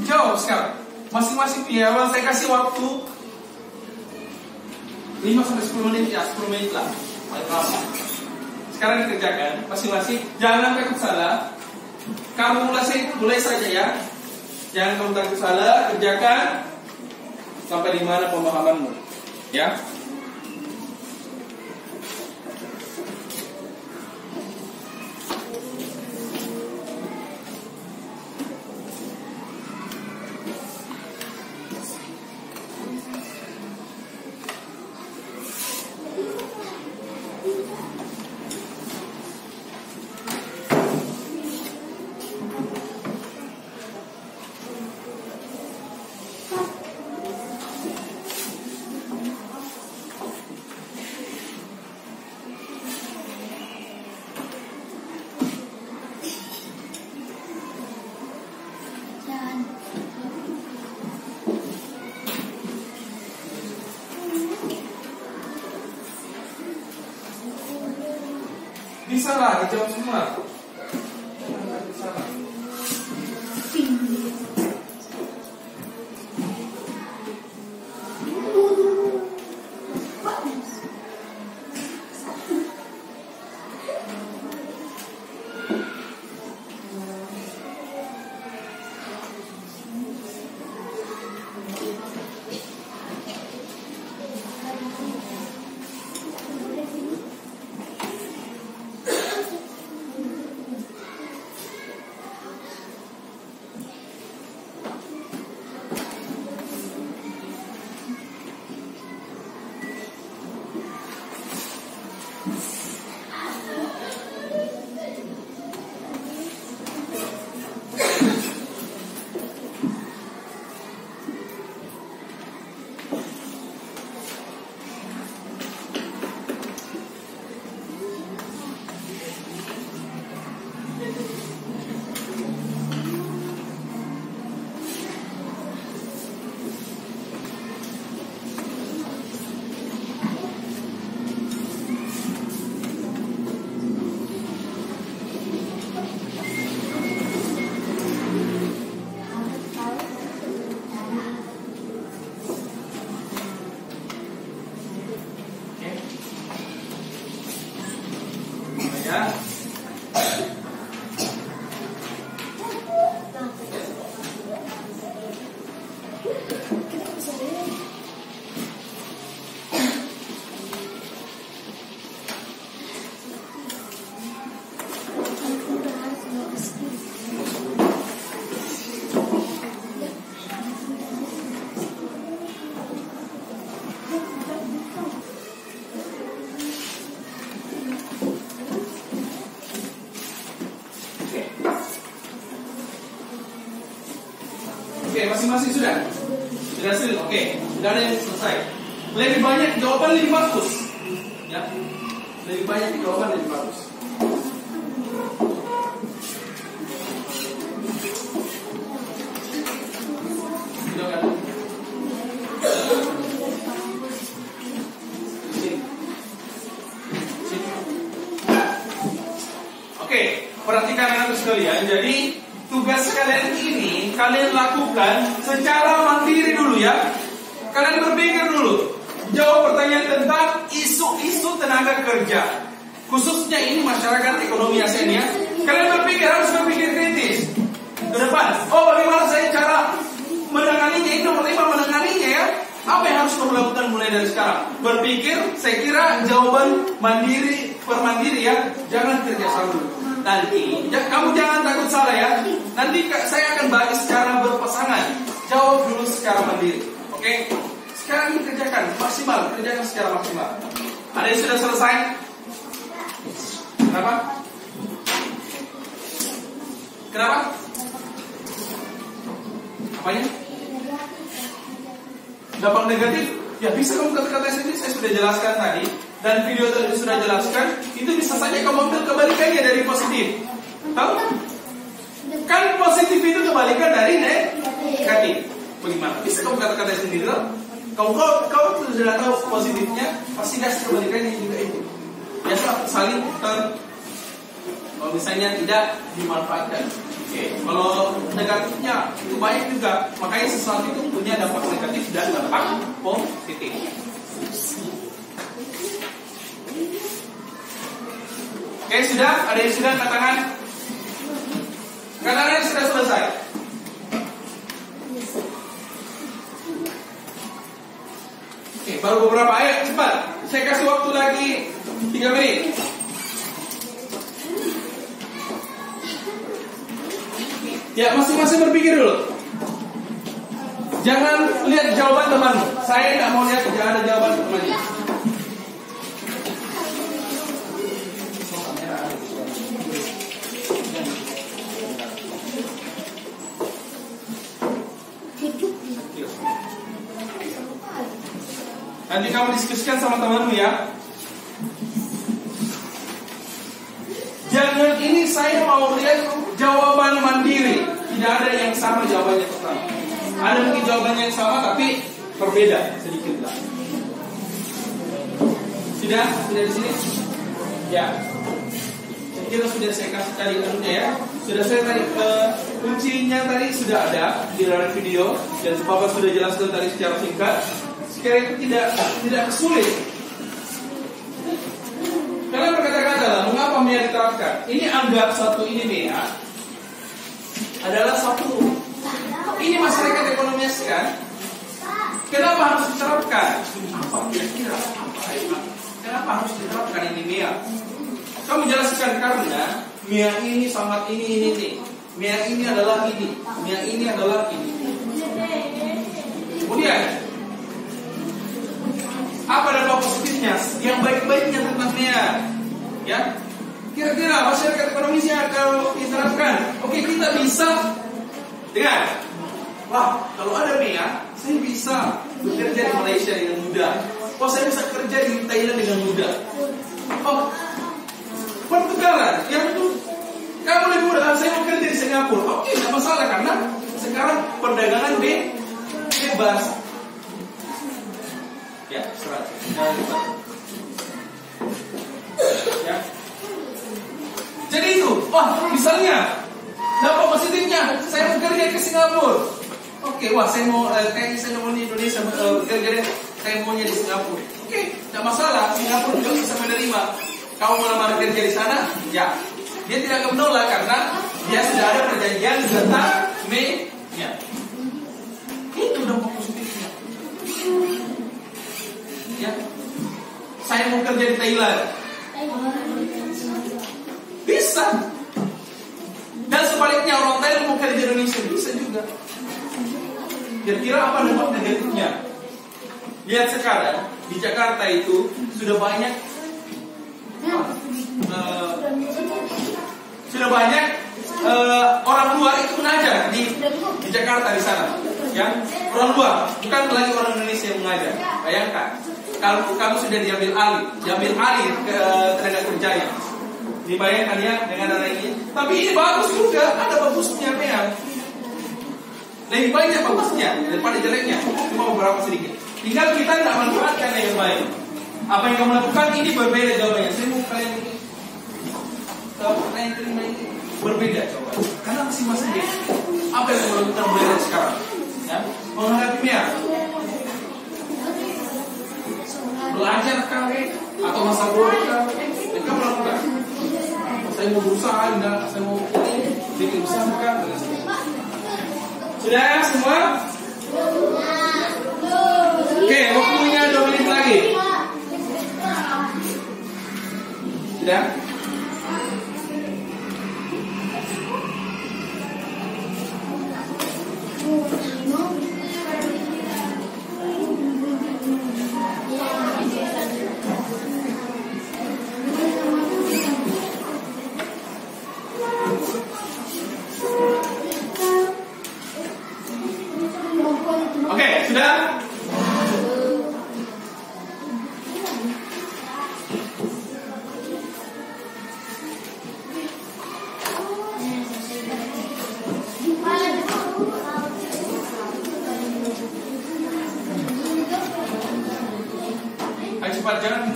Jawab sekarang. Masing-masing punya jawaban. Saya kasih waktu 5-10 menit ya, 10 menit lah. Sekarang dikerjakan masing-masing. Jangan takut salah. Kamu mulai saja ya. Jangan kamu takut salah, kerjakan sampai di mana pemahamanmu, ya. Bisa lah, dijawab semua. Bisa lah. Oke, masing-masing sudah? Sudah hasil? Oke, sudah ada yang selesai. Lebih banyak jawaban lebih bagus. Ya, lebih banyak jawaban lebih bagus. Oke, perhatikan anak sekalian. Jadi tugas kalian ini kalian lakukan secara mandiri dulu ya. Kalian berpikir dulu, jawab pertanyaan tentang isu-isu tenaga kerja, khususnya ini masyarakat ekonomi ASEAN ya. Kalian harus berpikir kritis ke depan. Oh, bagaimana saya cara menanganinya? Ini nomor 5 menanganinya ya. Apa yang harus kamu lakukan mulai dari sekarang? Berpikir, saya kira jawaban mandiri, permandiri ya. Jangan kerjasama dulu. Nanti, kamu jangan takut salah ya. Nanti saya akan bagi secara berpasangan. Jawab dulu secara mandiri. Oke? Sekarang ini kerjakan maksimal, kerjakan secara maksimal. Ada yang sudah selesai? Kenapa? Kenapa? Apanya? Dampak negatif? Ya bisa kamu kata-kata sendiri, saya sudah jelaskan tadi. Dan video tadi sudah jelaskan. Itu bisa saja kamu ambil kebalikannya dari positif. Tahu? Kan positif itu kebalikan dari negatif. Bagaimana? Bisa kamu kata-kata sendiri loh. Kau sudah tahu positifnya, pasti kasih kebalikannya juga itu. Biasa saling kalau misalnya tidak dimanfaatkan. Oke. Kalau negatifnya itu banyak juga. Makanya sesuatu itu punya dampak negatif dan dampak positif. Oke, sudah? Ada yang sudah angkat tangan? Angkat tangan yang sudah selesai. Oke, baru beberapa ayat, cepat. Saya kasih waktu lagi 3 menit. Ya, masing-masing berpikir dulu. Jangan lihat jawaban temanmu. Saya tidak mau lihat jangan ada jawaban temannya. Nanti kamu diskusikan sama temanmu ya. Jangan ini saya mau lihat jawaban mandiri. Tidak ada yang sama jawabannya pertama. Ada mungkin jawabannya yang sama tapi berbeda sedikit lah. Sudah di sini? Ya. Saya kira sudah saya kasih tadi anunya ya. Sudah saya tadi kuncinya tadi sudah ada di dalam video dan Bapak sudah jelaskan tadi secara singkat. Sekarang itu tidak sulit. Kalian berkata-kata lah, mengapa MEA diterapkan? Ini anggap satu ini MEA adalah satu. Ini masyarakat ekonomi ASEAN. Kenapa harus diterapkan? Apa kira-kira? Kenapa harus diterapkan ini MEA? Kamu jelaskan karena MEA ini sangat ini. MEA ini adalah ini. MEA ini adalah ini. Kemudian apa dampak positifnya? Yang baik-baiknya tentang MEA, ya? Kira-kira masyarakat ekonomisnya kalau diterapkan, oke kita bisa dengar. Wah, kalau ada MEA, saya bisa bekerja di Malaysia dengan mudah. Oh, saya bisa kerja di Thailand dengan mudah. Oh, pertukaran, ya betul. Kamu lebih mudah. Saya mau kerja di Singapura. Oke, tidak masalah karena sekarang perdagangan bebas. Ya, serat. Ya. Jadi itu, misalnya dampak positifnya, saya mau kerja ke Singapura. Oke, saya mau kayaknya saya mau di Indonesia kerja deh. Saya maunya di Singapura. Oke, tidak masalah. Singapura juga bisa menerima. Kamu mau lamar kerja di sana? Ya, dia tidak akan menolak karena dia sudah ada perjanjian tentang MEA. Itu dampak positifnya. Ya, saya mau kerja di Thailand, bisa. Dan sebaliknya orang Thailand mau kerja di Indonesia, bisa juga. Kira-kira apa dampak negatifnya? Lihat sekarang di Jakarta itu sudah banyak orang luar itu mengajar di Jakarta di sana. Ya, orang luar, bukan lagi orang Indonesia yang mengajar. Bayangkan, kalau kamu sudah diambil alih ke tenaga kerjanya. Dibayangkan ya dengan dana ini. Tapi ini bagus juga, ada bagusnya memang. Lebih banyak bagusnya daripada jeleknya, cuma beberapa sedikit. Tinggal kita tidak manfaatkan yang baik. Apa yang kamu lakukan ini berbeda jawabannya. Saya mau kalian ini, yang terima ini berbeda jawabannya, karena masing-masing beda. Apa yang kamu lakukan berbeda sekarang? Ya, menghadapinya. Belajar kali atau masa bodoh kali, yang kamu lakukan. Saya mau berusaha, enggak? Saya mau bikin usaha kan? Sudah semua? Oke, waktunya 2 menit lagi. Sudah? Oke, sudah? Ayo cepat, jangan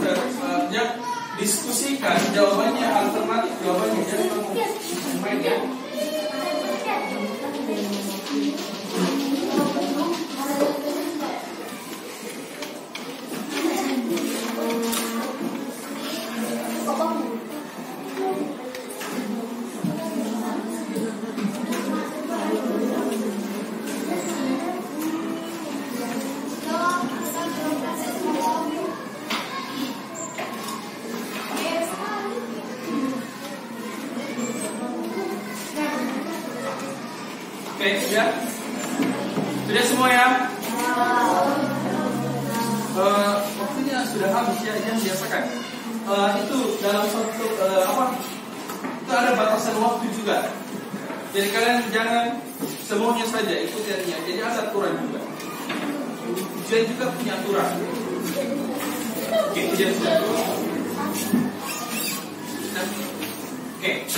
diskusikan jawabannya, alternatif jawabannya, jangan kamu main ya. Oke, sudah? Sudah semua ya? Waktunya sudah habis ya, jangan biasakan. Itu dalam suatu itu ada batasan waktu juga. Jadi kalian jangan semuanya saja ikuti-nya. Jadi ada aturan juga. Ujian juga punya aturan. Oke, ujian sudah. Oke.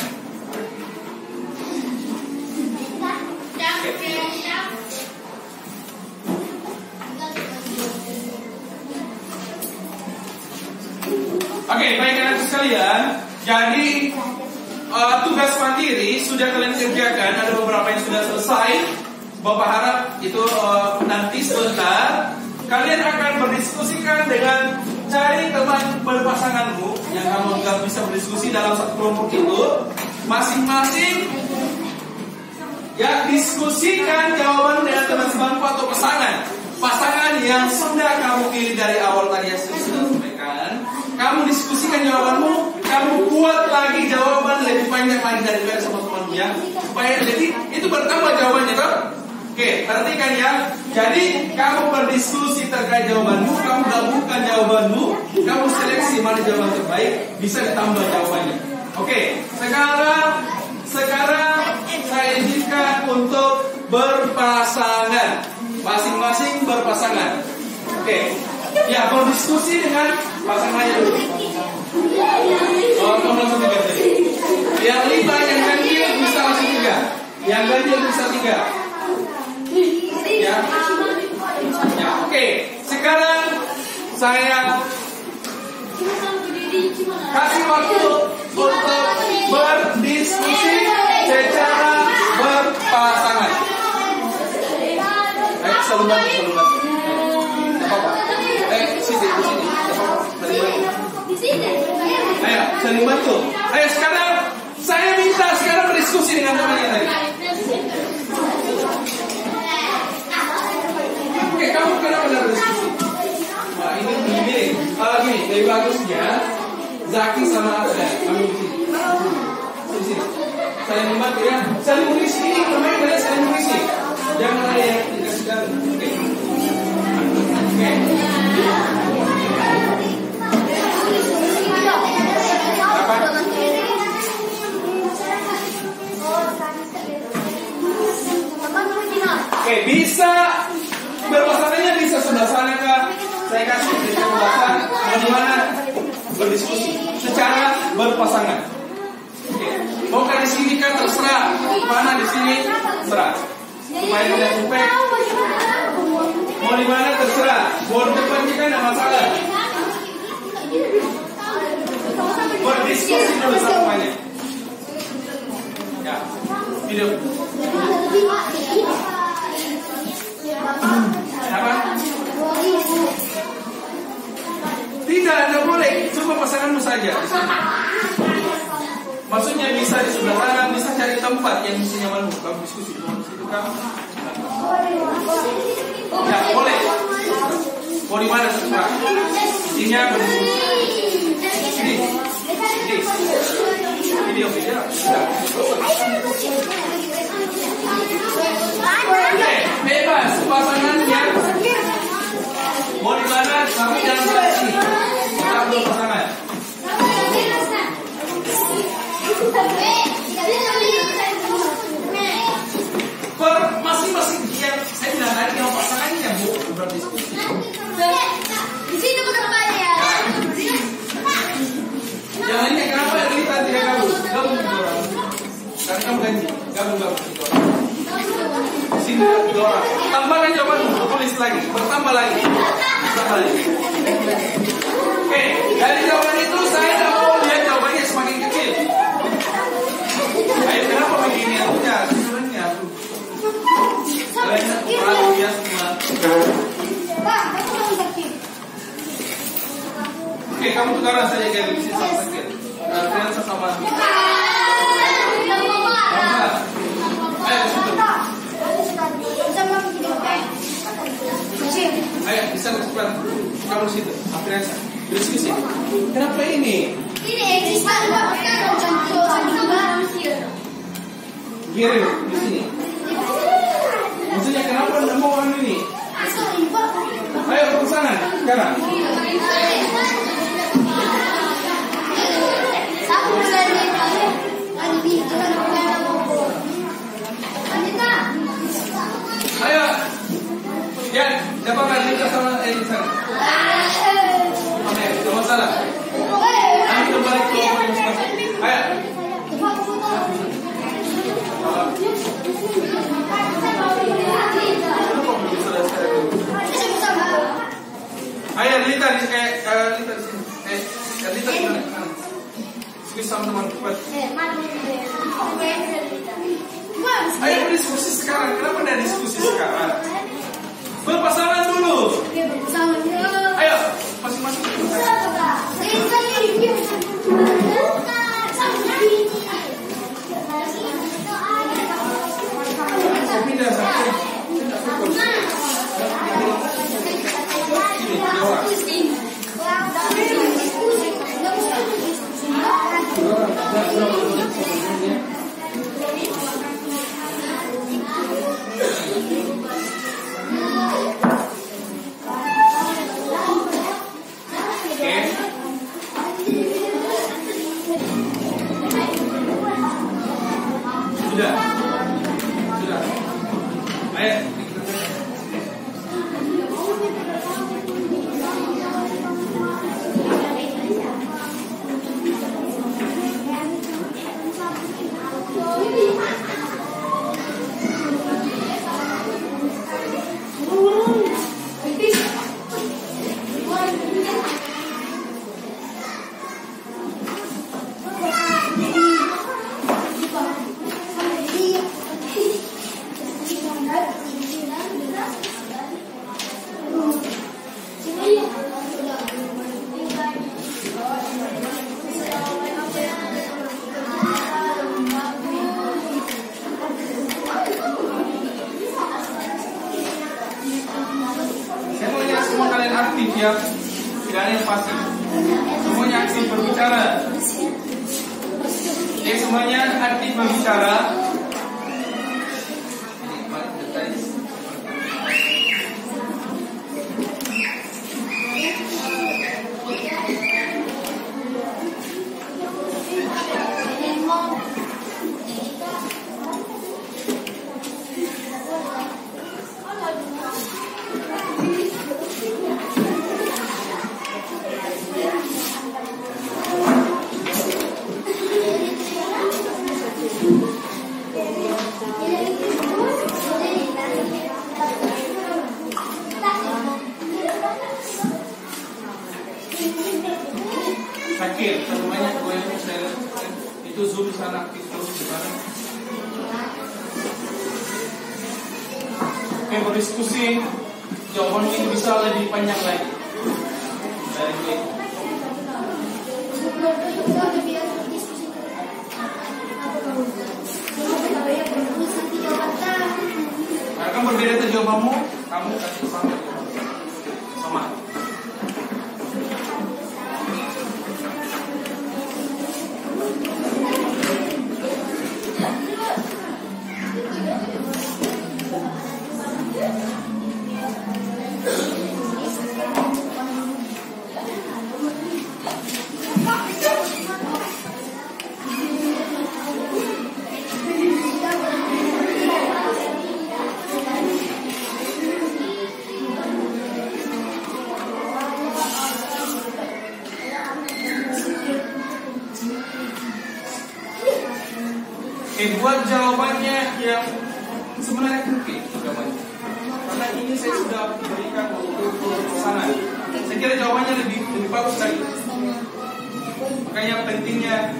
Oke, baik anak sekalian. Jadi tugas mandiri sudah kalian kerjakan. Ada beberapa yang sudah selesai. Bapak harap itu nanti sebentar kalian akan berdiskusikan dengan cari teman berpasanganmu yang kamu nggak bisa berdiskusi dalam satu kelompok itu. Masing-masing ya diskusikan jawaban dengan teman-temanmu atau pasangan yang sudah kamu pilih dari awal tadi yang sudah sampaikan. Kamu diskusikan jawabanmu, kamu buat lagi jawaban lebih panjang lagi dari sama temanmu ya, supaya jadi itu bertambah jawabannya kan? Oke, perhatikan ya. Jadi kamu berdiskusi terkait jawabanmu, kamu gabungkan jawabanmu, kamu seleksi mana jawaban terbaik, bisa ditambah jawabannya. Oke, sekarang saya izinkan untuk berpasangan, masing-masing berpasangan. Oke. Ya, berdiskusi dengan pasangannya dulu. Oh, kamu langsung 3 tadi. Yang 5 yang ganjil bisa langsung 3. Yang ganjil bisa 3. Ya. Ya, oke. Sekarang saya kasih waktu untuk berdiskusi secara berpasangan. Ayo, saluran. Ayo, saling bantu. Ayo sekarang saya minta berdiskusi dengan temannya tadi. Oke, kamu kenapa berdiskusi? Nah, ini gini. Gini, lebih bagusnya Zaki sama Asya. Kamu di sini. Saling membantu ya. Saling mengisi ini, teman kalian saling mengisi. Jangan ada yang dikasihkan. Oke. Oke, bisa sebelah sana kah? Saya kasih di sebelah sana. Mau di mana? Berdiskusi secara berpasangan. Oke. Mau ke di sini kan terserah. Mana di sini terserah. Supaya tidak supek. Mau di mana terserah. Mau di depan kita tidak masalah. Berdiskusi dulu semuanya. Ya, video. Apa? Tidak boleh. Cuma pasanganmu saja. Maksudnya bisa di sebelah kanan, bisa cari tempat yang bisa nyamanmu. Kamu diskusi di situ kan? Ya, boleh. Mau di mana terserah. Intinya berdiskusi. Video. Oke, bebas pasangannya. Mau di mana? Tapi jangan sampai sini. Tetap berpasangan. Masing-masing dia. Saya bilang tadi yang pasangannya berdiskusi. Di sini bukan banyak. Yang lainnya kenapa yang kita tidak gabung? Gabung dua orang. Karena kamu ganti. Gabung dua orang. Sini dua orang. Tambahkan jawabanmu. Tulis lagi. Bertambah lagi. Oke. Dari jawaban itu saya tidak mau lihat jawabannya semakin kecil. Ayo kenapa begini? Aku ya sebenarnya aku. Kalian terlalu biasa semua. Oke, kamu tukaran saja kayak di sini sama sakit. Kalian sama. Ayo situ. Ayo bisa cepat. Kamu situ. Akhirnya diskusi. Kenapa ini? Ini eksis Kirim di sini. Maksudnya kenapa anda mau ini? Ayo ke sana sekarang. Ayo, ya, dapat kita sama di sana. Oke, tidak masalah. Nanti kembali ke ayo. Ayo, Lita di kayak Lita di sini. Lita di mana? Diskusi sama teman cepat. Ayo berdiskusi sekarang. Kenapa tidak diskusi sekarang? Berpasangan dulu. Ayo, masing-masing. Pindah satu. Sudah. Ayo. Semua kalian aktif ya, tidak ada yang pasif. Semuanya aktif berbicara. Jadi semuanya aktif berbicara. yakin semuanya gue saya itu zoom di sana, aktif terus di sana. Oke, berdiskusi jawaban itu bisa lebih panjang lagi dari ini. Akan berbeda itu jawabanmu, kamu kasih sama. Buat jawabannya yang sebenarnya mungkin jawabannya, karena ini saya sudah berikan untuk pesanan. Saya kira jawabannya lebih bagus lagi. Makanya pentingnya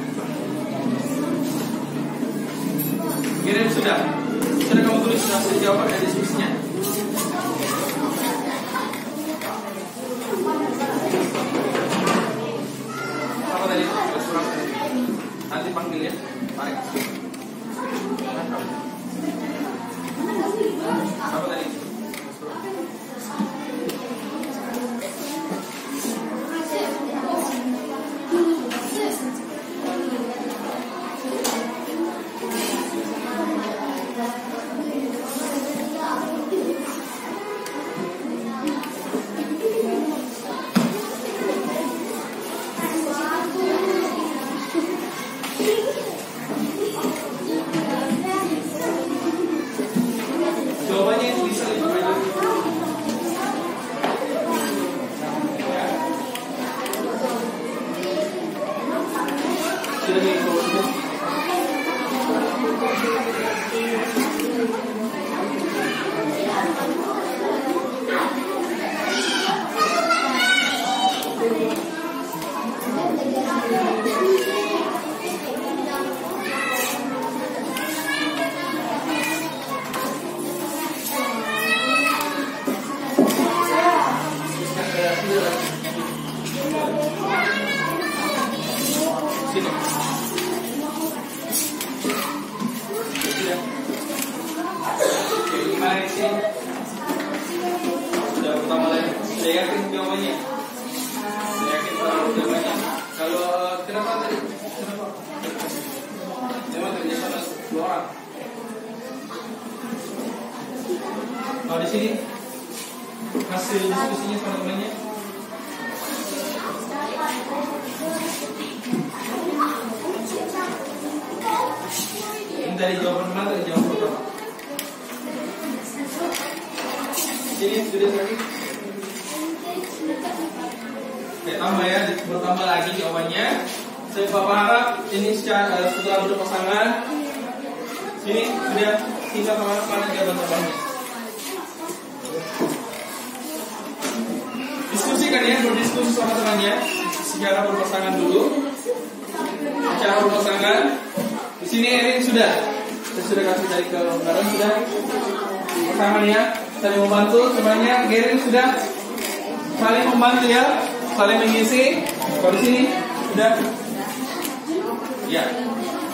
kirim sudah kamu tulis sudah saya jawab ada diskusinya. Apa tadi? Surat nanti panggil ya. Mari. Apa tadi? Jawabannya itu bisa lebih banyak. Sudah diinfo. Sini. Oke, gimana di sini? Sudah pertama lagi. Saya yakin jawabannya. Saya yakin jawabannya. Kalau kenapa tadi? Kenapa? Memang terjadi sama 2 orang. Kalau di sini hasil diskusinya sama temannya. Ini dari jawaban mana dari jawaban pertama? Sini sudah lagi. Oke, tambah ya, bertambah lagi jawabannya. Saya berharap ini setelah berpasangan. Sini sudah tinggal mana jawaban-jawabannya. Diskusikan ya, berdiskusi sama temannya secara berpasangan dulu. Secara berpasangan. Di sini Erin sudah. Saya sudah kasih dari kelonggaran sudah. Pasangan ya, saling membantu semuanya. Erin sudah saling membantu ya, saling mengisi. Kalau di sini sudah. Ya,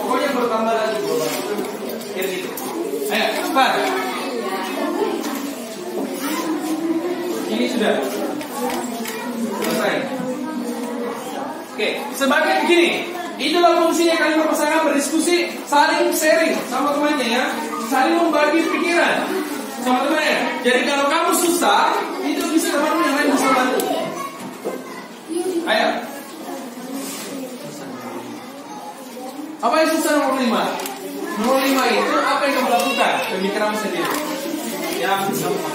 pokoknya bertambah lagi. Erin, ayo cepat. Ini sudah selesai. Oke, sebagai begini. Itulah fungsinya kalian berpasangan berdiskusi, saling sharing sama temannya ya, saling membagi pikiran sama temannya. Jadi kalau kamu susah, itu bisa teman yang lain bisa bantu. Ayo. Apa yang susah nomor 5? Nomor 5 itu apa yang kamu lakukan? Pemikiran sendiri. Yang sama.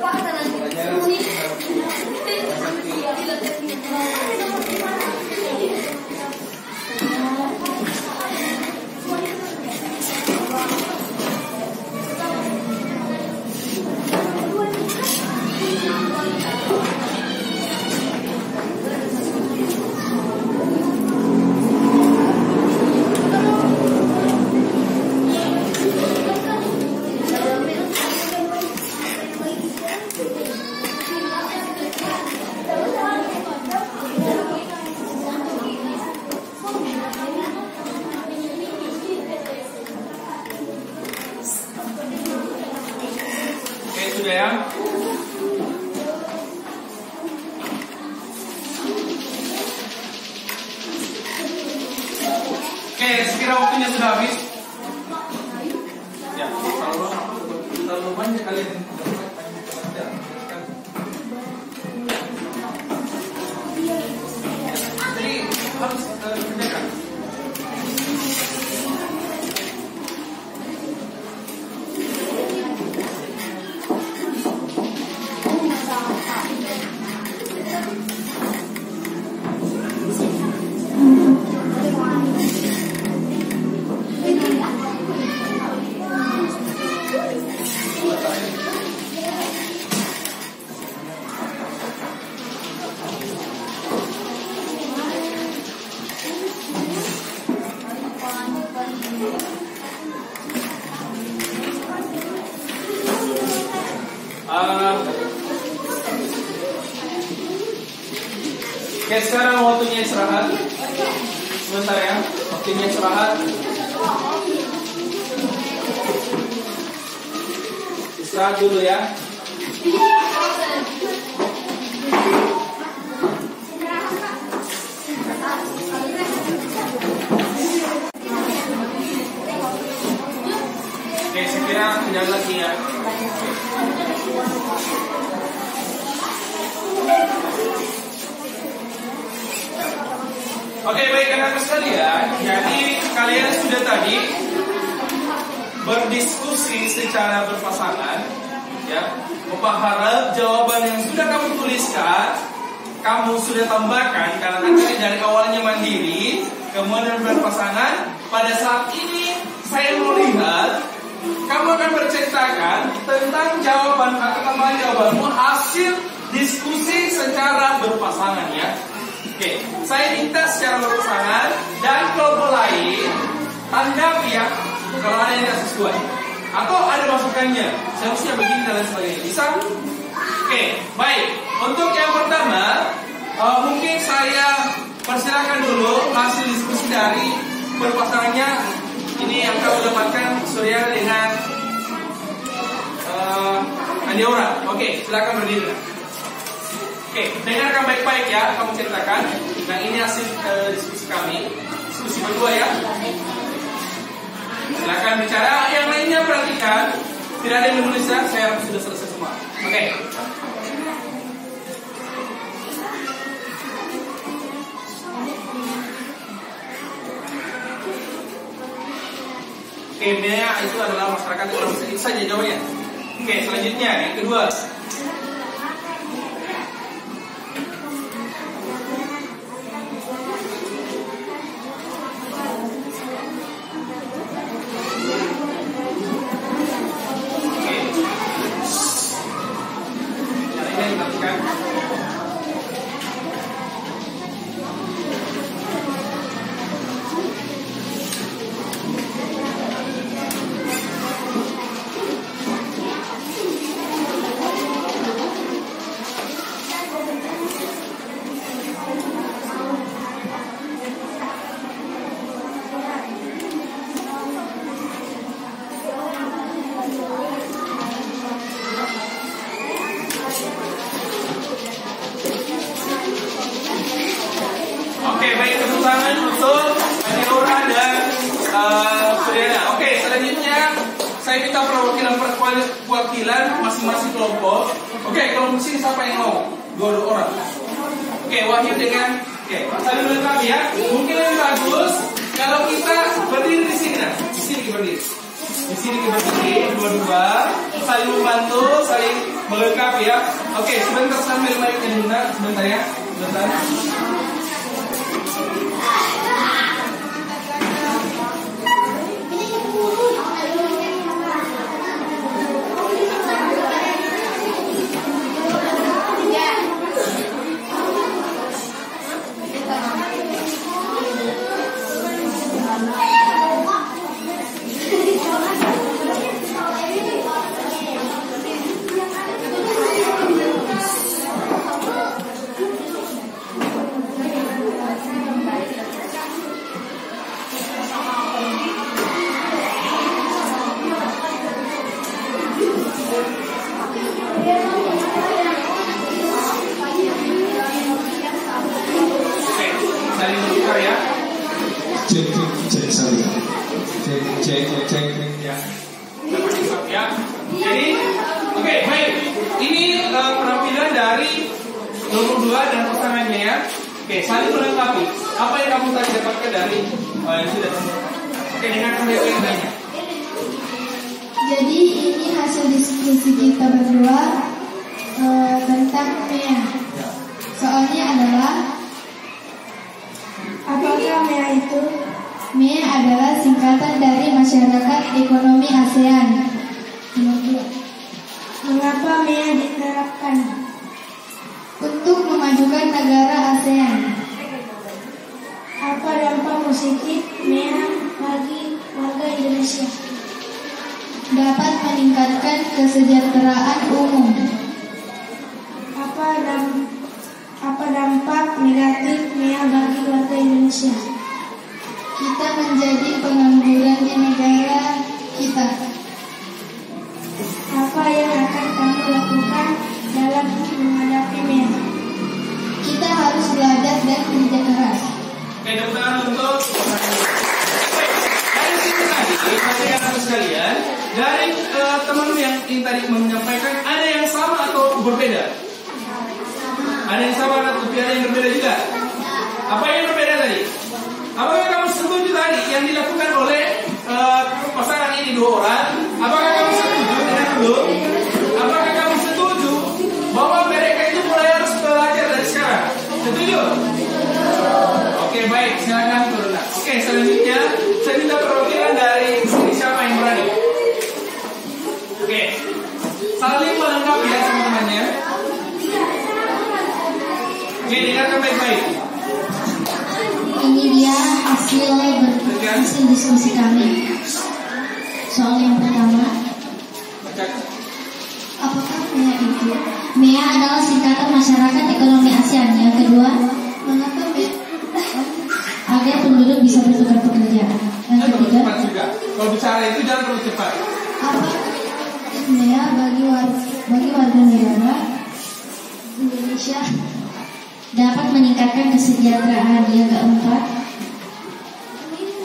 Pak, Oke, sekira waktunya sudah habis. Ya, terlalu banyak kalian. Jadi harus kerjakan. Oke, sekarang waktunya istirahat. Sebentar ya, waktunya istirahat. Istirahat dulu ya. Oke, saya kira tidak lagi ya. Oke, baik anak-anak sekalian. Jadi kalian sudah tadi berdiskusi secara berpasangan, ya. Berharap jawaban yang sudah kamu tuliskan, kamu sudah tambahkan karena tadi dari awalnya mandiri, kemudian berpasangan. Pada saat ini saya mau lihat kamu akan berceritakan tentang jawaban atau tambahan jawabanmu hasil diskusi secara berpasangan ya. Oke, saya minta secara berpasangan dan kelompok lain tanggapi ya kalau ada yang tidak sesuai atau ada masukannya. Seharusnya begini dan lain sebagainya. Bisa? Oke, baik. Untuk yang pertama, mungkin saya persilakan dulu hasil diskusi dari berpasangannya. Ini yang kamu dapatkan Surya dengan Andiora. Oke, silakan berdiri. Oke, dengarkan baik-baik ya, kamu ceritakan. Nah, ini hasil diskusi kami, diskusi berdua ya. Silakan bicara. Yang lainnya perhatikan, tidak ada yang menulis ya. Saya harap sudah selesai semua. Oke. Oke, BEA itu adalah masyarakat ekonomi. Itu saja jawabannya. Oke, selanjutnya yang kedua. Saya minta perwakilan masing-masing kelompok. Oke, kelompok sini siapa yang mau? Dua orang. Oke, Wahyu dengan saling melengkapi ya. Mungkin lebih bagus kalau kita berdiri di sini nah. Di sini kita berdiri. Di sini kita berdiri dua-dua, saling membantu, saling melengkapi ya. Oke, sebentar sambil mic-nya dulu, sebentar ya. Sebentar. pasangan dari 22 dan pasangannya ya. Oke, saling melengkapi. Apa yang kamu tadi dapatkan dari yang sudah kamu? Oke, dengarkan yang lainnya. Jadi ini hasil diskusi kita berdua tentang MEA. Soalnya adalah, apakah MEA itu? MEA adalah singkatan dari Masyarakat Ekonomi ASEAN. Mengapa MEA diterapkan? Untuk memajukan negara ASEAN. Apa dampak positif MEA bagi warga Indonesia? Dapat meningkatkan kesejahteraan umum. Apa dampak negatif MEA bagi warga Indonesia? Kita menjadi penganggurannya negara kita. Apa yang akan kamu lakukan dalam menghadapi MEA? Kita harus belajar dan kerja keras. Oke, tepuk tangan untuk dari sini tadi, anak sekalian, dari teman yang tadi menyampaikan, ada yang sama atau berbeda? Ada yang sama atau ada yang berbeda juga? Apa yang berbeda tadi? Apakah kamu setuju tadi yang dilakukan oleh pasangan ini 2 orang? Apakah kamu setuju dengan dulu? Apakah kamu setuju bahwa mereka itu mulai harus belajar dari sekarang? Setuju? Oke, baik, silakan turun. Oke, selanjutnya saya minta perwakilan dari sini, siapa yang berani? Oke, saling melengkapi ya teman-temannya. Oke, dengarkan baik-baik. Ini dia hasil diskusi kami. Soal yang pertama, apakah MEA itu? MEA adalah singkatan Masyarakat Ekonomi ASEAN. Yang kedua, mengapa MEA? Agar penduduk bisa bertukar pekerjaan. Yang ketiga, cepat juga. Kalau bicara itu jangan terlalu cepat. apa MEA bagi warga negara Indonesia? Dapat meningkatkan kesejahteraan. Yang keempat,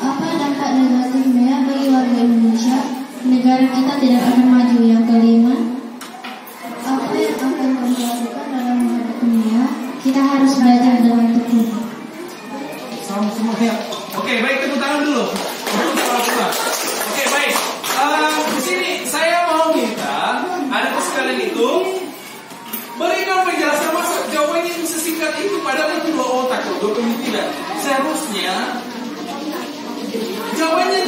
apa dampak negatif MEA bagi warga Indonesia? Negara kita tidak akan maju. Yang kelima, apa yang akan kamu lakukan dalam menghadapi MEA? Kita harus belajar dengan tekun. Sama semuanya. Oke, baik, tepuk tangan dulu. Oke, baik. Di sini saya mau minta anak sekalian itu berikan penjelasan masa jawabannya itu sesingkat itu, padahal itu 2 otak, 2 pemikiran. Seharusnya jawabannya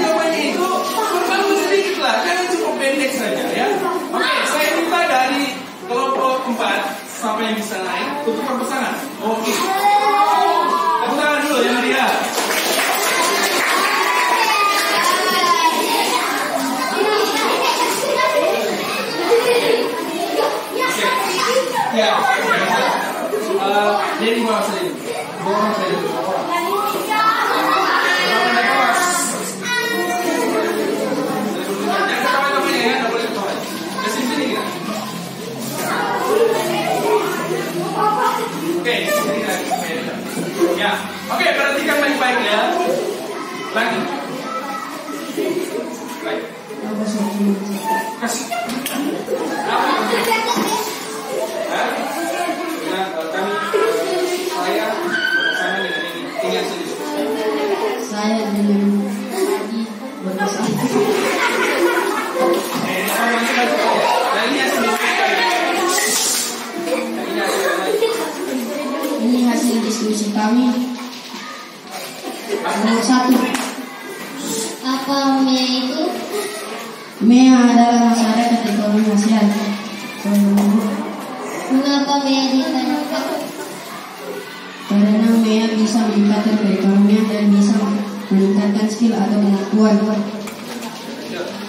itu bertambah sedikit lah, jangan cuma pendek saja ya. Oke, saya minta dari kelompok 4 sampai yang bisa naik untuk pasangan. Oke. Tepuk tangan dulu ya Maria. Ya, jadi bawa saya. Ya, oke, perhatikan baik-baik ya. Lagi. Baik. Kasih. Saya bersama dengan ini tinggal sendiri. Saya dengan lagi bersama. Ini hasil diskusi kami. Nomor 1. Apa MEA itu? MEA adalah Masyarakat Ekonomi ASEAN. Mengapa MEA diterapkan? Karena MEA bisa meningkatkan perekonomian dan bisa meningkatkan skill atau kemampuan.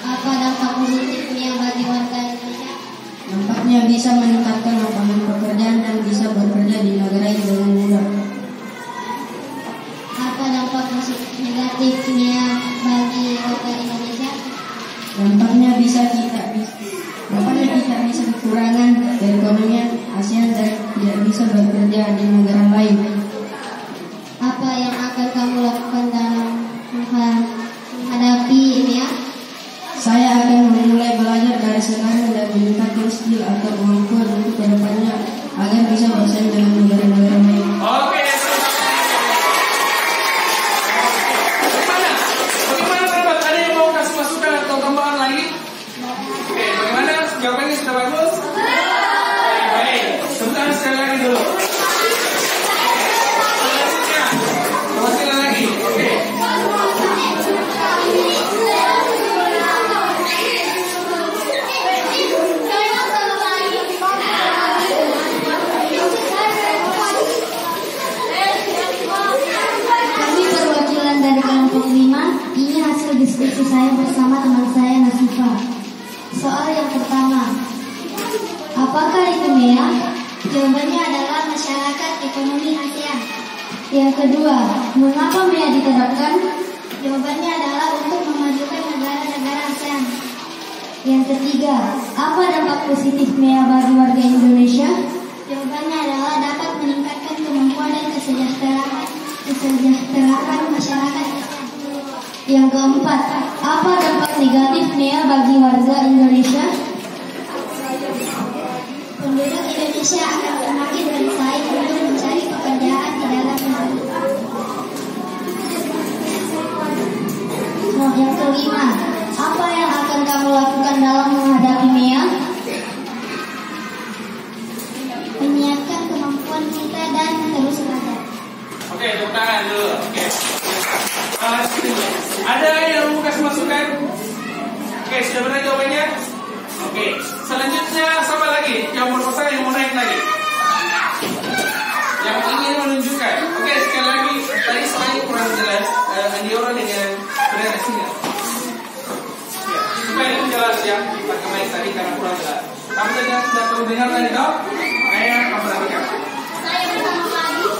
Apa dampak positif MEA bagi warga Indonesia? Dampaknya bisa meningkatkan lapangan pekerjaan dan bisa bekerja di negara ini dengan mudah. Apa dampak negatif MEA bagi warga Indonesia? Dampaknya kita bisa kekurangan perekonomian ASEAN dan tidak bisa bekerja di negara lain. Apa yang akan kamu lakukan dalam menghadapi MEA? Saya akan memulai belajar dari sekarang dan meningkatkan skill atau kemampuan untuk kedepannya Jawabannya adalah masyarakat ekonomi ASEAN. Yang kedua, mengapa MEA diterapkan? Jawabannya adalah untuk memajukan negara-negara ASEAN. Yang ketiga, apa dampak positif MEA bagi warga Indonesia? Jawabannya adalah dapat meningkatkan kemampuan dan kesejahteraan masyarakat. Yang keempat, apa dampak negatif MEA bagi warga Indonesia? Penduduk Indonesia akan semakin bersaing untuk mencari pekerjaan di dalam negeri. Yang kelima, apa yang akan kamu lakukan dalam menghadapi MEA? Menyiapkan kemampuan kita dan terus belajar. Oke, tepuk tangan dulu. Oke. Ada yang mau kasih masukan? Oke, sudah benar jawabannya? Oke, selanjutnya siapa lagi yang berpesan yang mau naik lagi? Yang ingin menunjukkan. Oke, sekali lagi tadi soalnya kurang jelas. Andiora dengan sini. Supaya itu jelas ya, pakai mic tadi karena kurang jelas. Kamu tadi sudah tahu dengar tadi tau? Kayak kamu perhatikan. Saya pertama kali.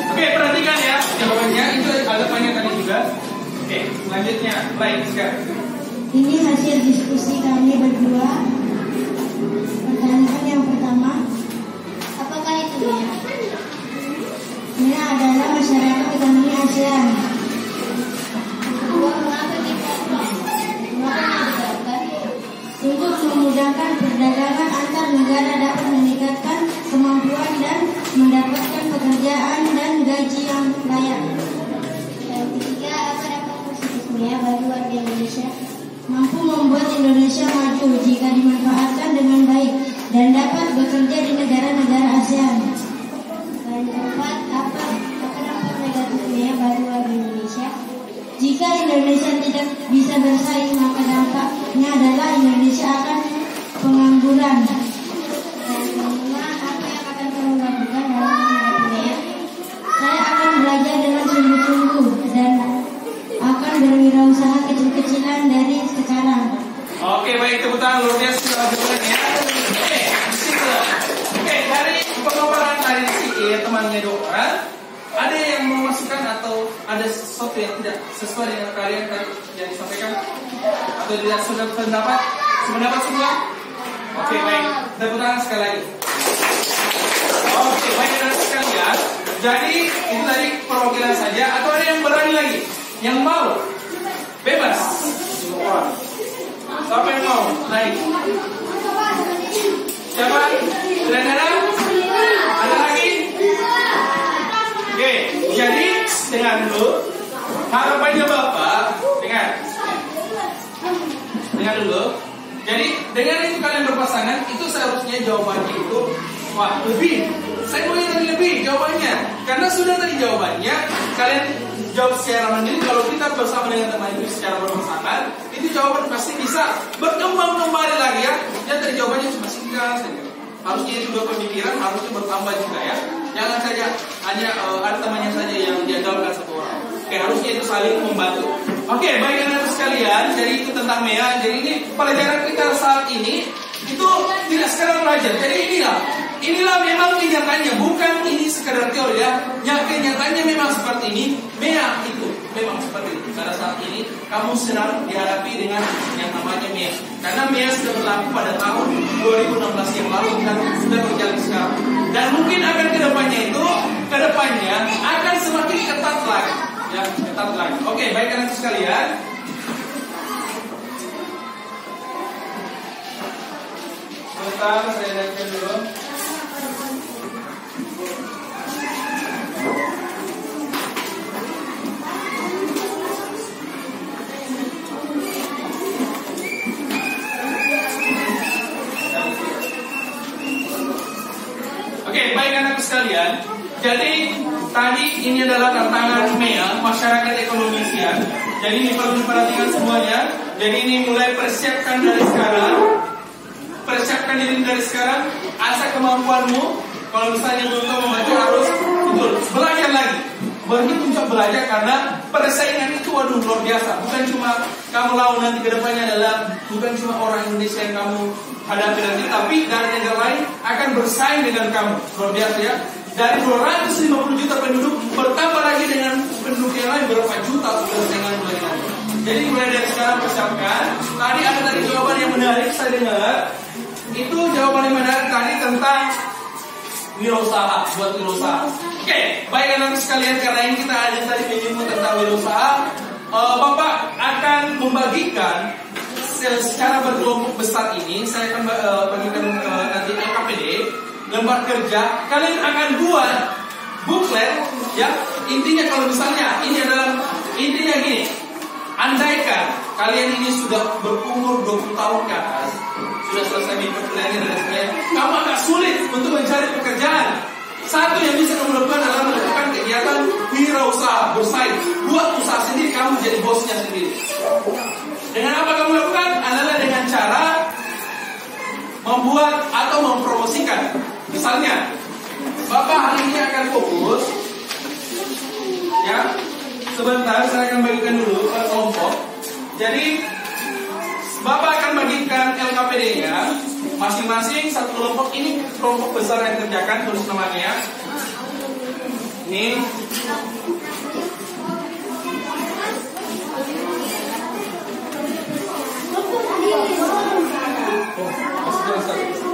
Oke, perhatikan ya jawabannya itu ada banyak tadi juga. Oke, selanjutnya baik sekarang. Ini hasil diskusi kami berdua. Pertanyaan yang pertama, apakah itu MEA? MEA adalah masyarakat ekonomi ASEAN. Kedua, mengapa diterapkan? Untuk memudahkan perdagangan antar negara dapat meningkatkan kemampuan dan mendapatkan pekerjaan dan gaji yang layak. Yang ketiga, apa dampak positif MEA bagi warga Indonesia? Mampu membuat Indonesia maju jika dimanfaatkan dengan baik dan dapat bekerja di negara-negara ASEAN. Dan keempat, apa dampak negatif MEA bagi warga Indonesia? Jika Indonesia tidak bisa bersaing, maka dampaknya adalah Indonesia akan pengangguran. Dan kelima, apa yang akan kamu lakukan dalam menghadapi MEA? Saya akan belajar dengan sungguh-sungguh dan akan berwirausaha kecil-kecilan dari sekarang. Oke, baik, tepuk tangan luar biasa sudah jawabannya. Oke, disitulah. Oke, dari pemaparan tadi temannya dokter, ada yang mau masukkan atau ada sesuatu yang tidak sesuai dengan kalian tadi yang disampaikan atau tidak sependapat semua? Oke, baik, tepuk tangan sekali lagi. Oke, baik dan sekalian. Jadi itu tadi perwakilan saja atau ada yang berani lagi? Yang mau? Bebas. Siapa yang mau naik? Siapa? Tidak ada? Ada lagi? Oke, jadi dengar dulu. Harapannya Bapak, dengar dulu. Jadi dengan itu kalian berpasangan, itu seharusnya jawabannya itu wah lebih. Saya mau yang lebih jawabannya, karena sudah tadi jawabannya kalian jawab secara mandiri. Kalau kita bersama dengan teman itu secara berpasangan, itu jawaban pasti bisa berkembang kembali lagi ya. Dan tadi jawabannya cuma singkat saja. Harusnya itu dua pemikiran harusnya bertambah juga ya. Jangan saja hanya ada temannya saja yang diandalkan satu orang. Oke, harusnya itu saling membantu. Oke, baik anak sekalian. Jadi itu tentang MEA. Jadi ini pelajaran kita saat ini itu tidak sekedar belajar. Jadi inilah memang kenyataannya, bukan ini sekedar teori ya. Kenyataannya memang seperti ini. MEA itu memang seperti itu. Pada saat ini kamu sedang dihadapi dengan yang namanya MEA. Karena MEA sudah berlaku pada tahun 2016 yang lalu dan sudah berjalan sekarang. Dan mungkin akan kedepannya akan semakin ketat lagi. Ya, ketat lagi. Oke, baik anak sekalian. Sebentar, saya lihatkan dulu. Oke, baik anak sekalian. Jadi tadi ini adalah tantangan MEA, masyarakat ekonomi ASEAN. Jadi ini perlu diperhatikan semuanya. Jadi ini mulai persiapkan dari sekarang. Persiapkan diri dari sekarang. Asah kemampuanmu. Kalau misalnya belum membaca harus betul belajar lagi. berhitung untuk belajar karena persaingan itu waduh luar biasa. Bukan cuma kamu lawan nanti ke depannya adalah bukan cuma orang Indonesia yang kamu hadapi nanti, tapi dari negara lain akan bersaing dengan kamu. Luar biasa ya. Dari 250 juta penduduk bertambah lagi dengan penduduk yang lain berapa juta persaingan dengan. Jadi mulai dari sekarang persiapkan. Tadi ada jawaban yang menarik saya dengar. Itu jawaban yang menarik tadi tentang wirausaha, buat wirausaha. Oke, baik anak sekalian, karena ini kita ada tadi menyinggung tentang wirausaha. Bapak akan membagikan secara berkelompok besar ini. Saya akan bagikan nanti LKPD, lembar kerja. Kalian akan buat booklet, ya. Intinya kalau misalnya ini adalah intinya gini. Andaikan kalian ini sudah berumur 20 tahun ke atas, sudah selesai perkuliahan dan sebagainya, kamu agak sulit untuk mencari pekerjaan. Satu yang bisa kamu lakukan adalah melakukan kegiatan wirausaha, bersaing, buat usaha sendiri, kamu jadi bosnya sendiri. Dengan apa kamu lakukan? Adalah dengan cara membuat atau mempromosikan. Misalnya, Bapak hari ini akan fokus, ya. Sebentar, saya akan bagikan dulu kelompok. Jadi, Bapak akan bagikan LKPD-nya masing-masing satu kelompok. Ini kelompok besar yang kerjakan, tulis namanya. Ini.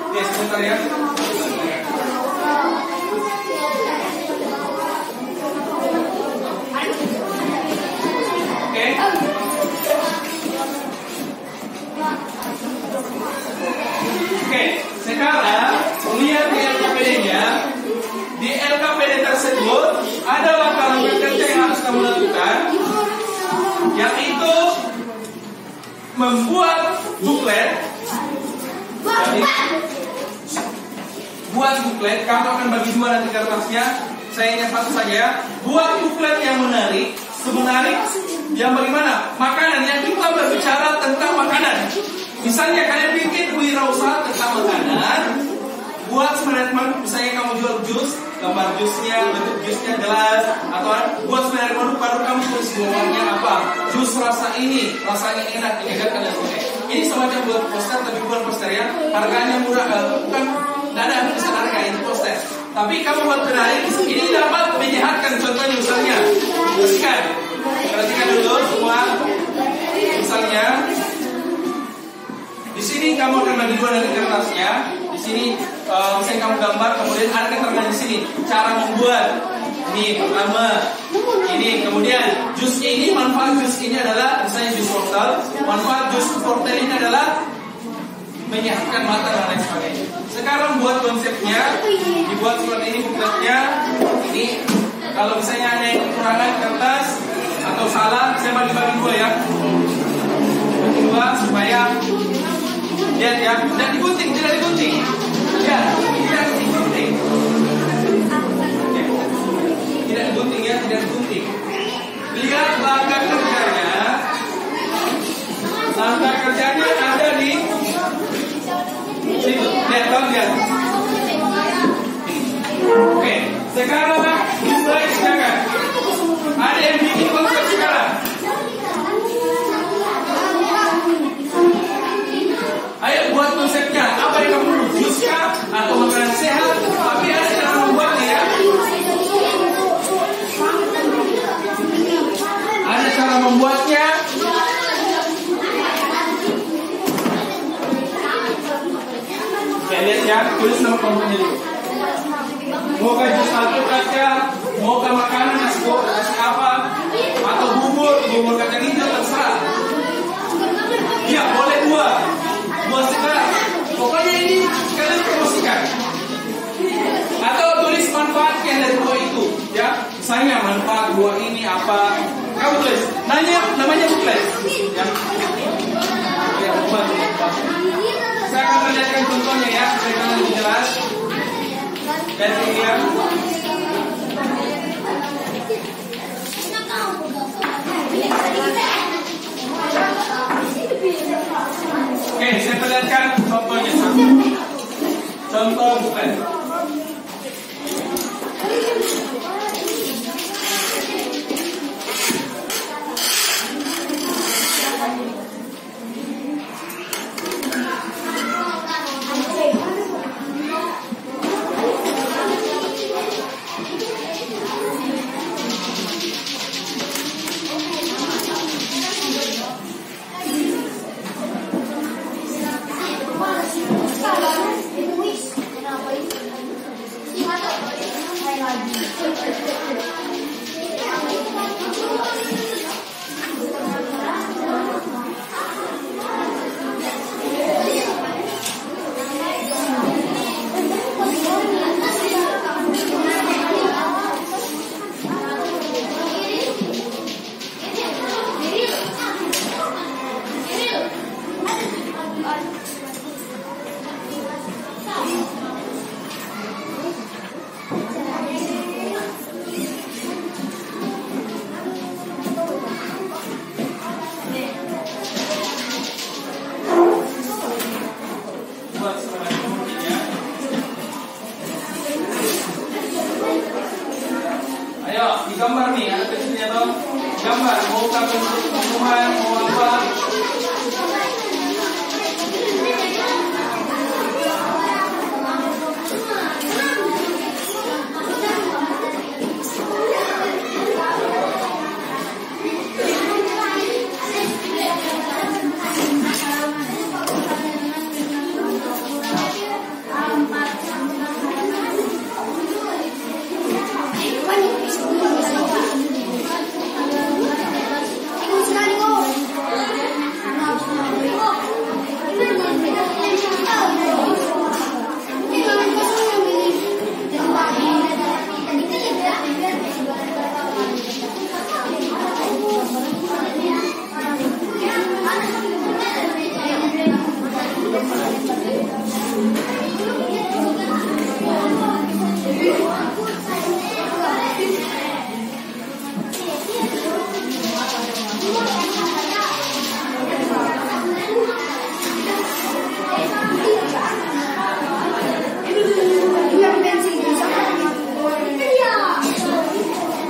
Oke, sebentar ya. Oke, sekarang lihat di LKPD-nya. Di LKPD tersebut ada langkah-langkah kerja yang harus kamu lakukan, yaitu membuat buklet. Jadi, buat buklet, kamu akan bagi dua nanti kertasnya. Saya ingat satu saja. Buat buklet yang menarik. Sebenarnya yang bagaimana? Makanan, yang kita berbicara tentang makanan. Misalnya kalian bikin wirausaha tentang makanan. Buat sebenarnya, misalnya kamu jual jus, gambar jusnya, bentuk jusnya jelas. Atau buat sebenarnya produk kamu tulis bawahnya apa? Jus rasa ini, rasanya enak, enak dan sebagainya. Ini semacam buat poster, tapi bukan poster ya. Harganya murah, bukan ada bisa harga ini poster. Tapi kamu buat menarik, ini dapat menyehatkan. Contohnya misalnya, perhatikan dulu semua. Misalnya, di sini kamu akan bagi dua dari kertasnya. Di sini, misalnya kamu gambar, kemudian ada keterangan di sini cara membuat. Ini pertama, ini kemudian jusnya ini, manfaat jus ini adalah misalnya jus wortel. Manfaat jus wortel ini adalah menyehatkan mata dan lain sebagainya. Sekarang buat konsepnya, dibuat seperti ini bukletnya. Ini kalau misalnya ada yang kekurangan kertas atau salah, saya bagi-bagi dua ya. Bagi dua supaya lihat ya, tidak digunting, tidak digunting. Ya, tidak digunting. Tidak digunting ya, tidak digunting. Lihat langkah kerjanya. Langkah kerjanya ada di situ. Lihat, lihat. Oke, sekarang mulai silakan. Ada yang bikin konsep sekarang. Ayo buat konsepnya. Apa yang kamu perlu? Jus kah? Atau makanan sehat? Tapi ada cara membuatnya ya. Ada cara membuatnya. Oke, lihat ya. Tulis nama komponennya dulu. Mau ke jus alpukat, mau ke makanan nasi apa, atau bubur kacang hijau, terserah. Iya, boleh dua sekarang. Pokoknya ini kalian promosikan. Atau tulis manfaatnya dari dua itu, ya. Misalnya manfaat dua ini apa? Kamu tulis. Namanya buklet, ya. Ya, saya akan perlihatkan contohnya ya, supaya kalian lebih jelas. Dan kemudian oke, saya perlihatkan contohnya. Contoh buklet. gambar, mau bentuk pembunuhan, mau apa?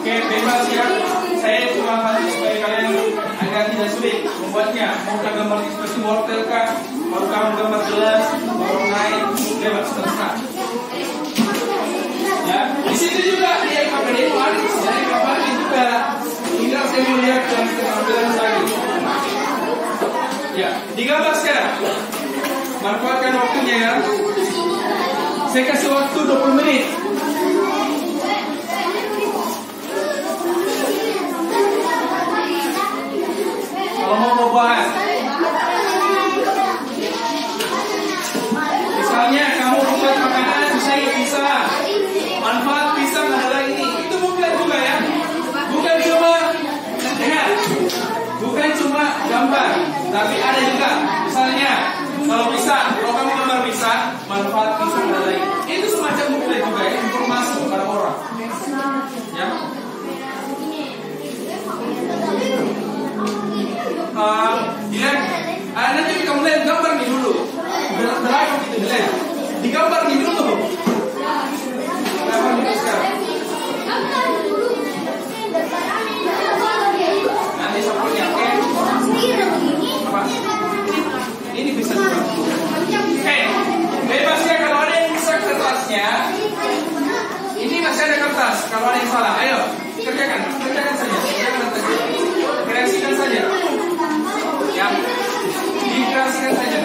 Bebas ya, saya cuma kasih supaya kalian agak tidak sulit membuatnya. Mau gambar seperti wortel kah, mau gambar jelas, mau naik, bebas terserah. Ya, di situ juga dia KPD ada dari kapan juga. Tinggal saya mau lihat yang keterampilan lagi. Ya, digambar sekarang. Manfaatkan waktunya ya. Saya kasih waktu 20 menit. Kalau mau bahas, misalnya kamu buat makanan, saya bisa. Manfaat pisang adalah ini. Itu bukan juga ya. Bukan cuma dengar, bukan cuma gambar, tapi ada juga. Misalnya kalau pisang, kalau kamu gambar pisang, manfaat pisang adalah ini. Itu semacam bukan juga ya, informasi kepada orang. Ya. Nanti kamu lihat gambar nih dulu. Berapa gitu dilihat. Digambar nih dulu. Gambar nih sekarang. Nanti sampulnya oke. Apa? Ini bisa juga. Bebas ya kalau ada yang rusak kertasnya. Ini masih ada kertas. Kalau ada yang salah, ayo kerjakan saja. Kreasikan saja. Ya, dikreasikan saja.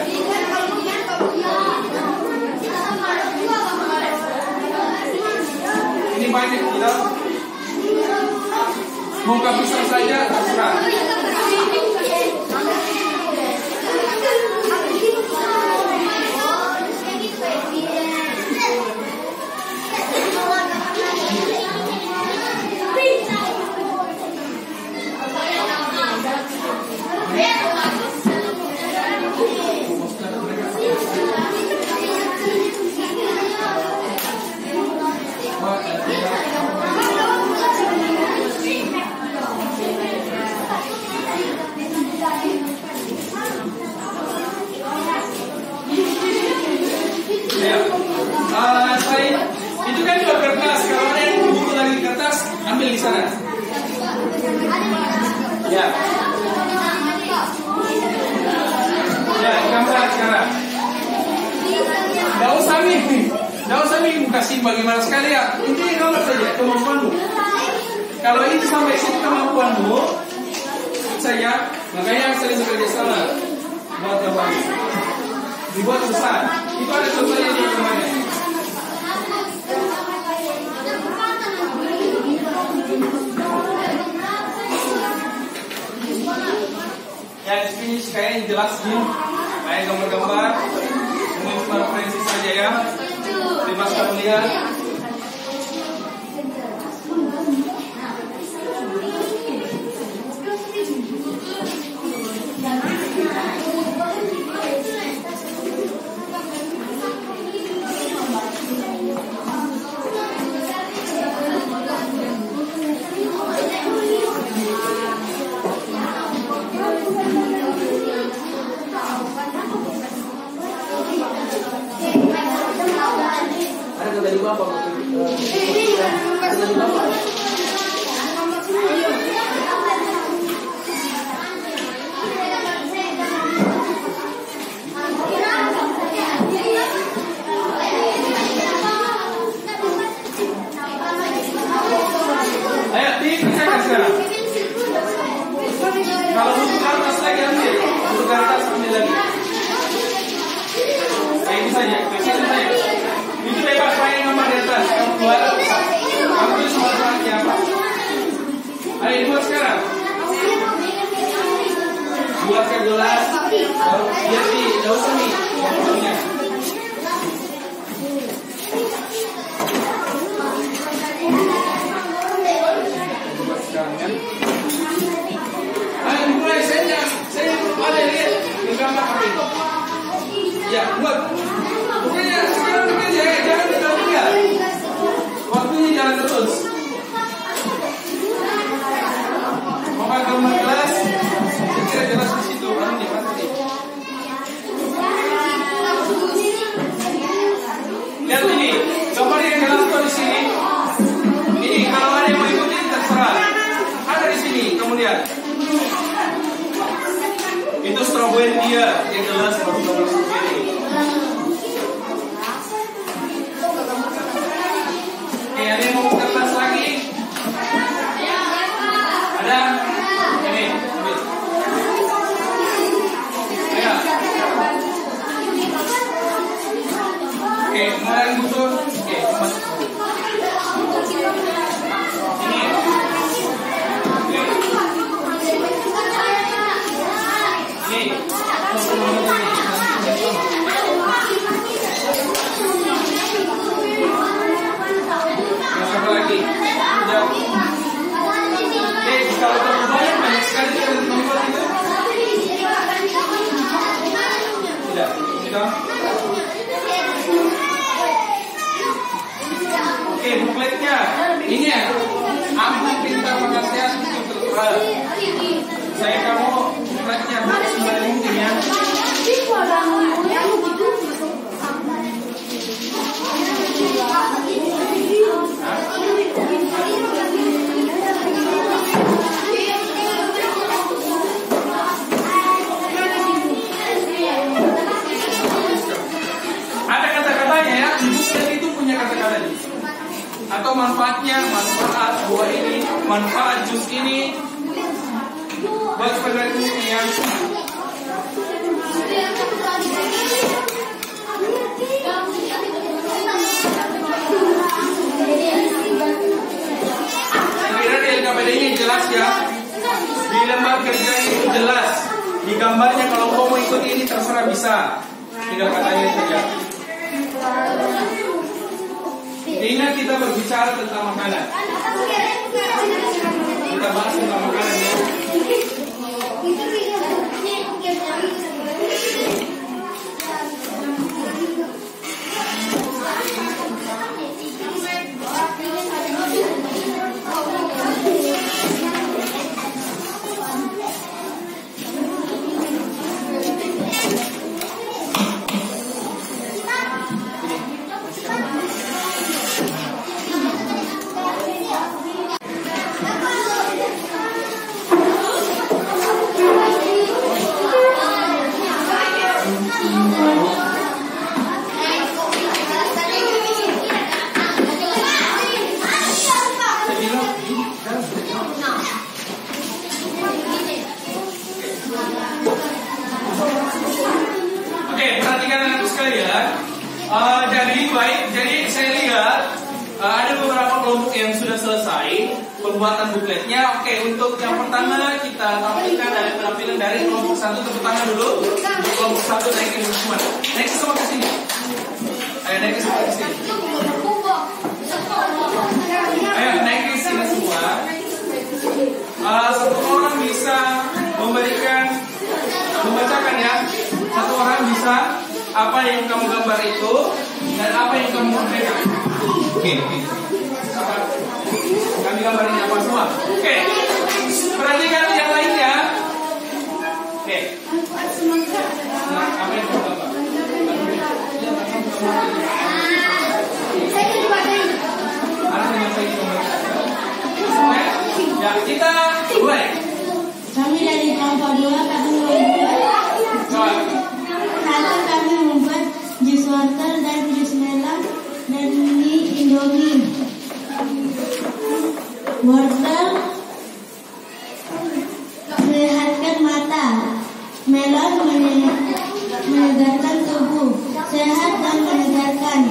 Ini banyak kita. Muka pisang saja terserah. Itu kan juga kertas. Kalau ada yang butuh lagi kertas, ambil di sana. Ya. Ya, gambar sekarang. Gak usah nih kasih bagaimana sekali ya. Ini gambar saja kemampuanmu. Kalau itu sampai situ kemampuanmu, saya makanya sering bekerja sama buat gambar. Dibuat besar. Itu ada contohnya di rumahnya. Ya di sini kayaknya jelas nih, kayak gambar-gambar, ini cuma referensi saja ya. Terima kasih melihat. Ada dari Bapak pakai gelas. Lihat nih, jauh sini. Ayo mulai, saya ada lihat di gambar ini. Ya, buat. Pokoknya sekarang bekerja, jangan tinggal. Waktunya jalan terus. Pakai gambar gelas, kira gelas di situ, orang di mana sih? Lihat ini, gambar yang gelas tuh di sini. Ini kalau ada yang mau ikutin terserah. Ada di sini, kamu lihat. Itu strawberry dia, yang gelas baru gambar strawberry. Oke, ada yang mau buka gelas lagi? Ada? Ini, ambil. Ayo. Oke, mulai butuh. Oke, masuk. Ini. Ini. Masuk lagi. Udah. Kalau terlalu banyak sekali kita membuat itu. Tidak, tidak. Oke, bukletnya. Ini ya. Aku pintar penasihat untuk tertulis. Saya kamu bukletnya semuanya mungkin ya. Ada kata-katanya ya, buklet itu punya kata-katanya. Atau manfaatnya, manfaat buah ini, manfaat jus ini. Buat pendengar yang kira di LKPD-nya jelas ya. Di lembar kerja itu jelas. Di gambarnya kalau mau ikut ini terserah bisa. Tinggal katanya saja. Ingat kita berbicara tentang makanan. Kita bahas tentang makanan ya. Ada beberapa kelompok yang sudah selesai pembuatan bukletnya. Oke, untuk yang pertama kita tampilkan dari penampilan dari kelompok 1. Tepuk tangan dulu. Untuk kelompok 1 naikin semua. Naik semua ke sini. Ayo naik semua ke sini. Ayo naik ke sini semua. Satu orang bisa membacakan ya. Satu orang bisa apa yang kamu gambar itu dan apa yang kamu sampaikan. Oke. Kami gambarin apa semua. Oke. Perhatikan yang lainnya. Oke. Nah, apa yang kamu gambar? Ya, kita mulai. Kami dari kelompok 2 kami membuat jus wortel dan jus melon dan mie Indomie. Wortel menyehatkan mata, melon menyegarkan tubuh, sehat dan menyegarkan.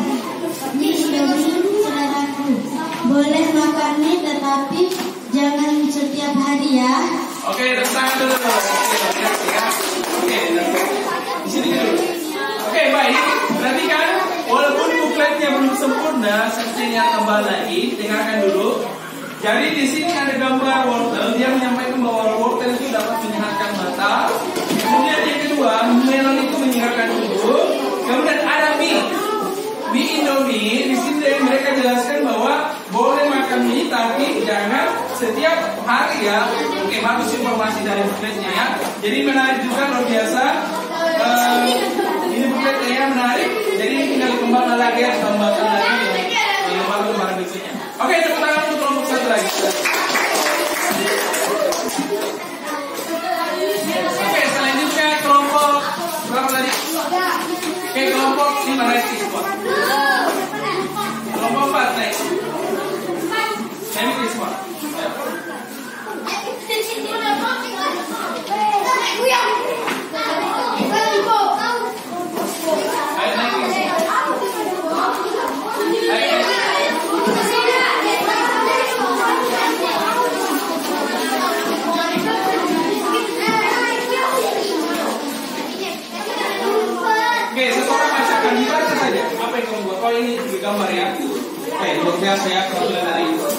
Mie Indomie seleraku, boleh makan mie tetapi jangan setiap hari ya. Oke, tepuk tangan dulu. Oke, di sini dulu. Oke, baik. Perhatikan, walaupun bukletnya belum sempurna, sepertinya tambah lagi. Dengarkan dulu. Jadi di sini ada gambar wortel. Dia menyampaikan bahwa wortel itu dapat menyehatkan mata. Kemudian yang kedua, melon itu menyehatkan tubuh. Kemudian ada mie. Mie Indomie. Di sini mereka jelaskan bahwa boleh makan mie, tapi jangan setiap hari ya. Oke, bagus informasi dari bukletnya ya. Jadi menarik juga, luar biasa. Ini bukletnya ya, menarik. Jadi tinggal dikembangkan lagi ya, tambahkan lagi lembar-lembar berikutnya. Oke, tepuk tangan untuk kelompok satu lagi. Oke, selanjutnya kelompok berapa tadi? Oke, kelompok 5 naik semua. Kelompok 4 naik. Naik semua. Oke, seseorang bacakan dibaca saja. Apa yang kamu buat? Oh, ini gambar ya. Oke, luar biasa ya kebetulan dari itu.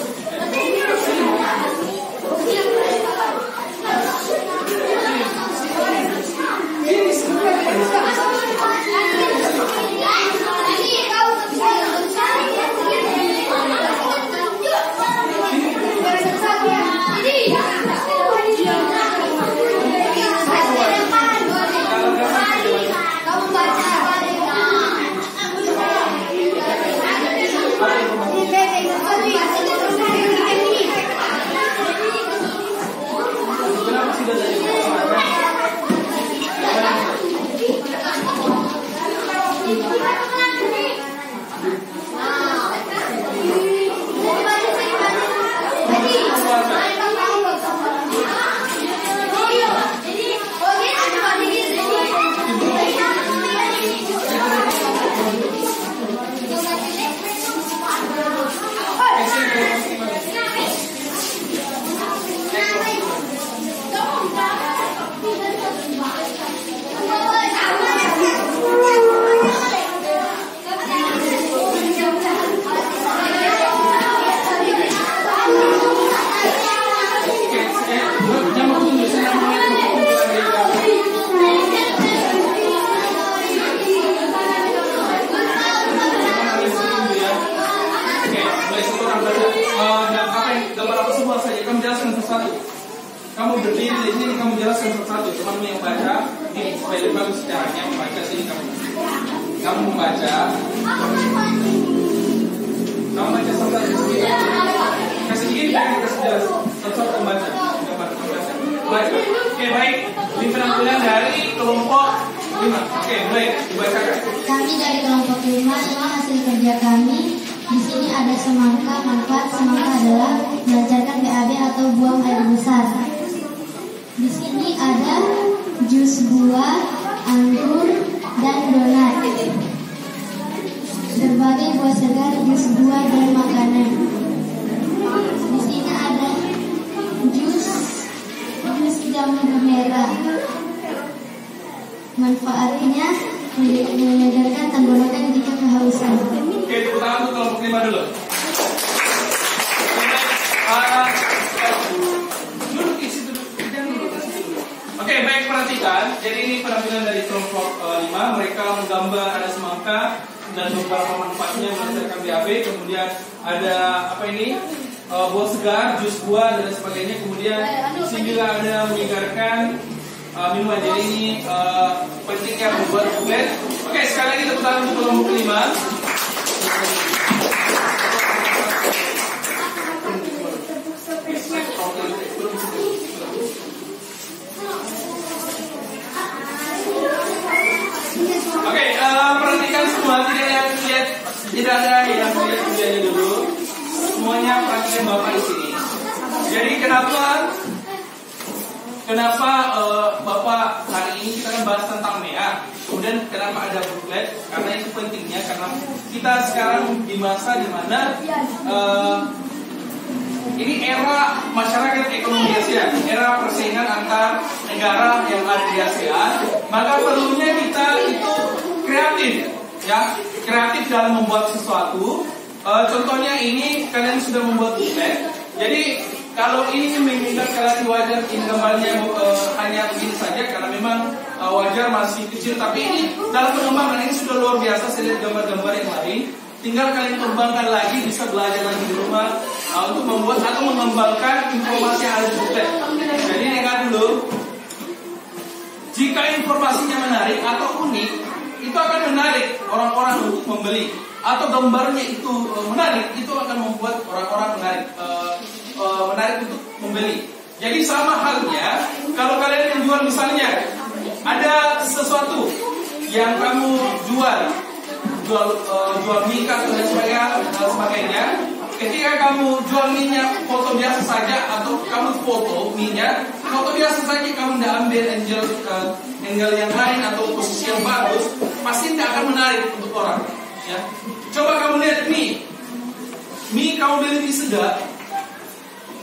Kamu berdiri di sini, kamu jelaskan satu-satu. Temanmu yang baca, ini supaya lebih bagus caranya membaca sini kamu membaca. Kamu baca satu-satu. Kasih gini, kasih jelas. Satu-satu membaca. Baca. Oke, baik. Ini penampilan dari kelompok 5. Oke, baik. Dibacakan. Kami dari kelompok 5, semua hasil kerja kami. Di sini ada semangka. Manfaat semangka adalah melancarkan BAB atau buang air besar. Di sini ada jus buah, anggur, dan donat. Berbagai buah segar, jus buah, dan makanan. Di sini ada jus jamur merah. Manfaatnya menyegarkan tenggorokan jika kehausan. Oke, tepuk tangan untuk kelompok 5 dulu. Oke, baik, perhatikan. Jadi ini penampilan dari kelompok 5. Mereka menggambar ada semangka dan beberapa manfaatnya melancarkan BAB. Kemudian ada apa ini? Buah segar, jus buah dan sebagainya. Kemudian di sini juga ada menyegarkan minuman. Jadi ini pentingnya membuat buklet. Oke, sekali lagi tepuk tangan untuk kelompok 5. Oke, perhatikan semua, tidak ada yang lihat kerjanya dulu. Semuanya perhatikan Bapak di sini. Jadi kenapa Bapak hari ini kita kan bahas tentang MEA. Kemudian kenapa ada buklet? Karena itu pentingnya, karena kita sekarang di masa dimana Ini era masyarakat ekonomi ASEAN, era persaingan antar negara yang ada di ASEAN. Maka perlunya kita itu kreatif, ya, kreatif dalam membuat sesuatu. Contohnya ini kalian sudah membuat booklet. Jadi kalau ini mengingat kalian wajar, ini gambarnya hanya begini saja karena memang wajar masih kecil. Tapi ini dalam pengembangan ini sudah luar biasa. Saya lihat gambar-gambar yang lain. Tinggal kalian kembangkan lagi, bisa belajar lagi di rumah untuk membuat atau mengembangkan informasi yang ada di booklet. Jadi dengar dulu. Jika informasinya menarik atau unik, itu akan menarik orang-orang untuk membeli. Atau gambarnya itu menarik, itu akan membuat orang-orang menarik untuk membeli. Jadi sama halnya, kalau kalian menjual misalnya ada sesuatu yang kamu jual mie atau dan sebagainya. Ketika kamu jual mie-nya foto biasa saja atau kamu foto mie-nya foto biasa saja, kamu tidak ambil angle yang lain atau posisi yang bagus, pasti tidak akan menarik untuk orang. Ya. Coba kamu lihat mie kamu beli mie sedap.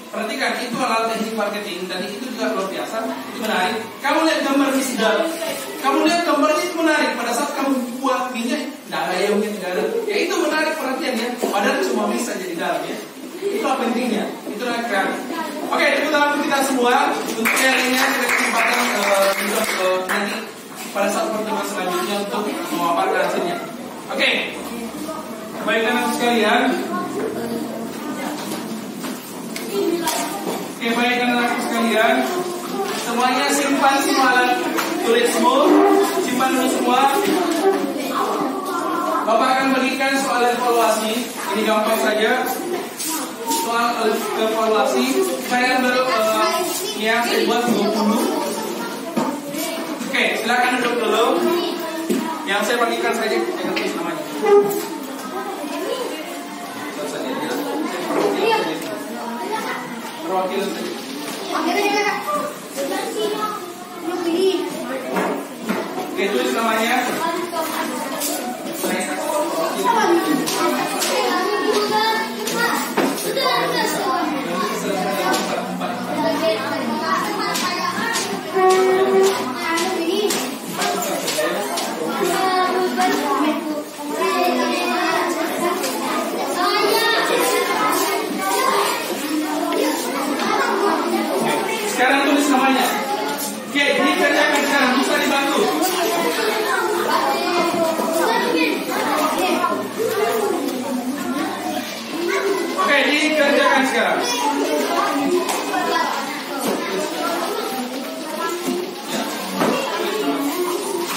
Perhatikan, itu adalah teknik marketing dan itu juga luar biasa, itu menarik. Kamu lihat gambar mie sedap, kamu lihat gambarnya itu menarik. Pada saat kamu buat mie-nya, tidak ada ayamnya, tidak ada. Ya itu menarik perhatiannya. Padahal cuma mie saja di dalam ya. Itulah pentingnya, itulah kreatif. Oke, tepuk tangan kita semua. Untuk yang ini kita kesempatan nanti pada saat pertemuan selanjutnya untuk memaparkan hasilnya. Oke, baik anak sekalian. Oke, baik anak-anak sekalian, semuanya simpan semua alat tulismu, simpan dulu semua. Bapak akan berikan soal evaluasi, ini gampang saja. Soal evaluasi, saya saya buat 20. Oke, silakan duduk dulu. Yang saya bagikan saja, jangan tulis namanya. Perwakilan saja. Oke, tulis namanya. Sekarang tulis namanya. Oke, dikerjakan sekarang, bisa dibantu. Oke, dikerjakan sekarang.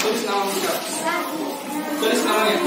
Tulis namanya. Tulis namanya.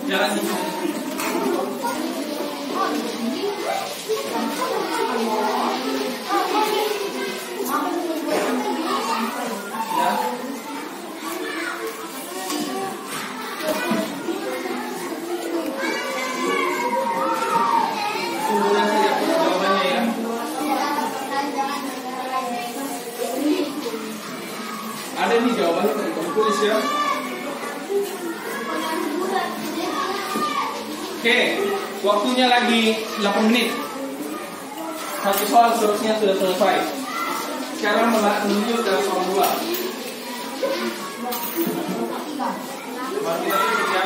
Jangan ada nih jawabannya dari kamu tulis ya. Oke, waktunya lagi 8 menit. Satu soal seterusnya sudah selesai. Sekarang menuju ke soal 2. Mari kita kerja.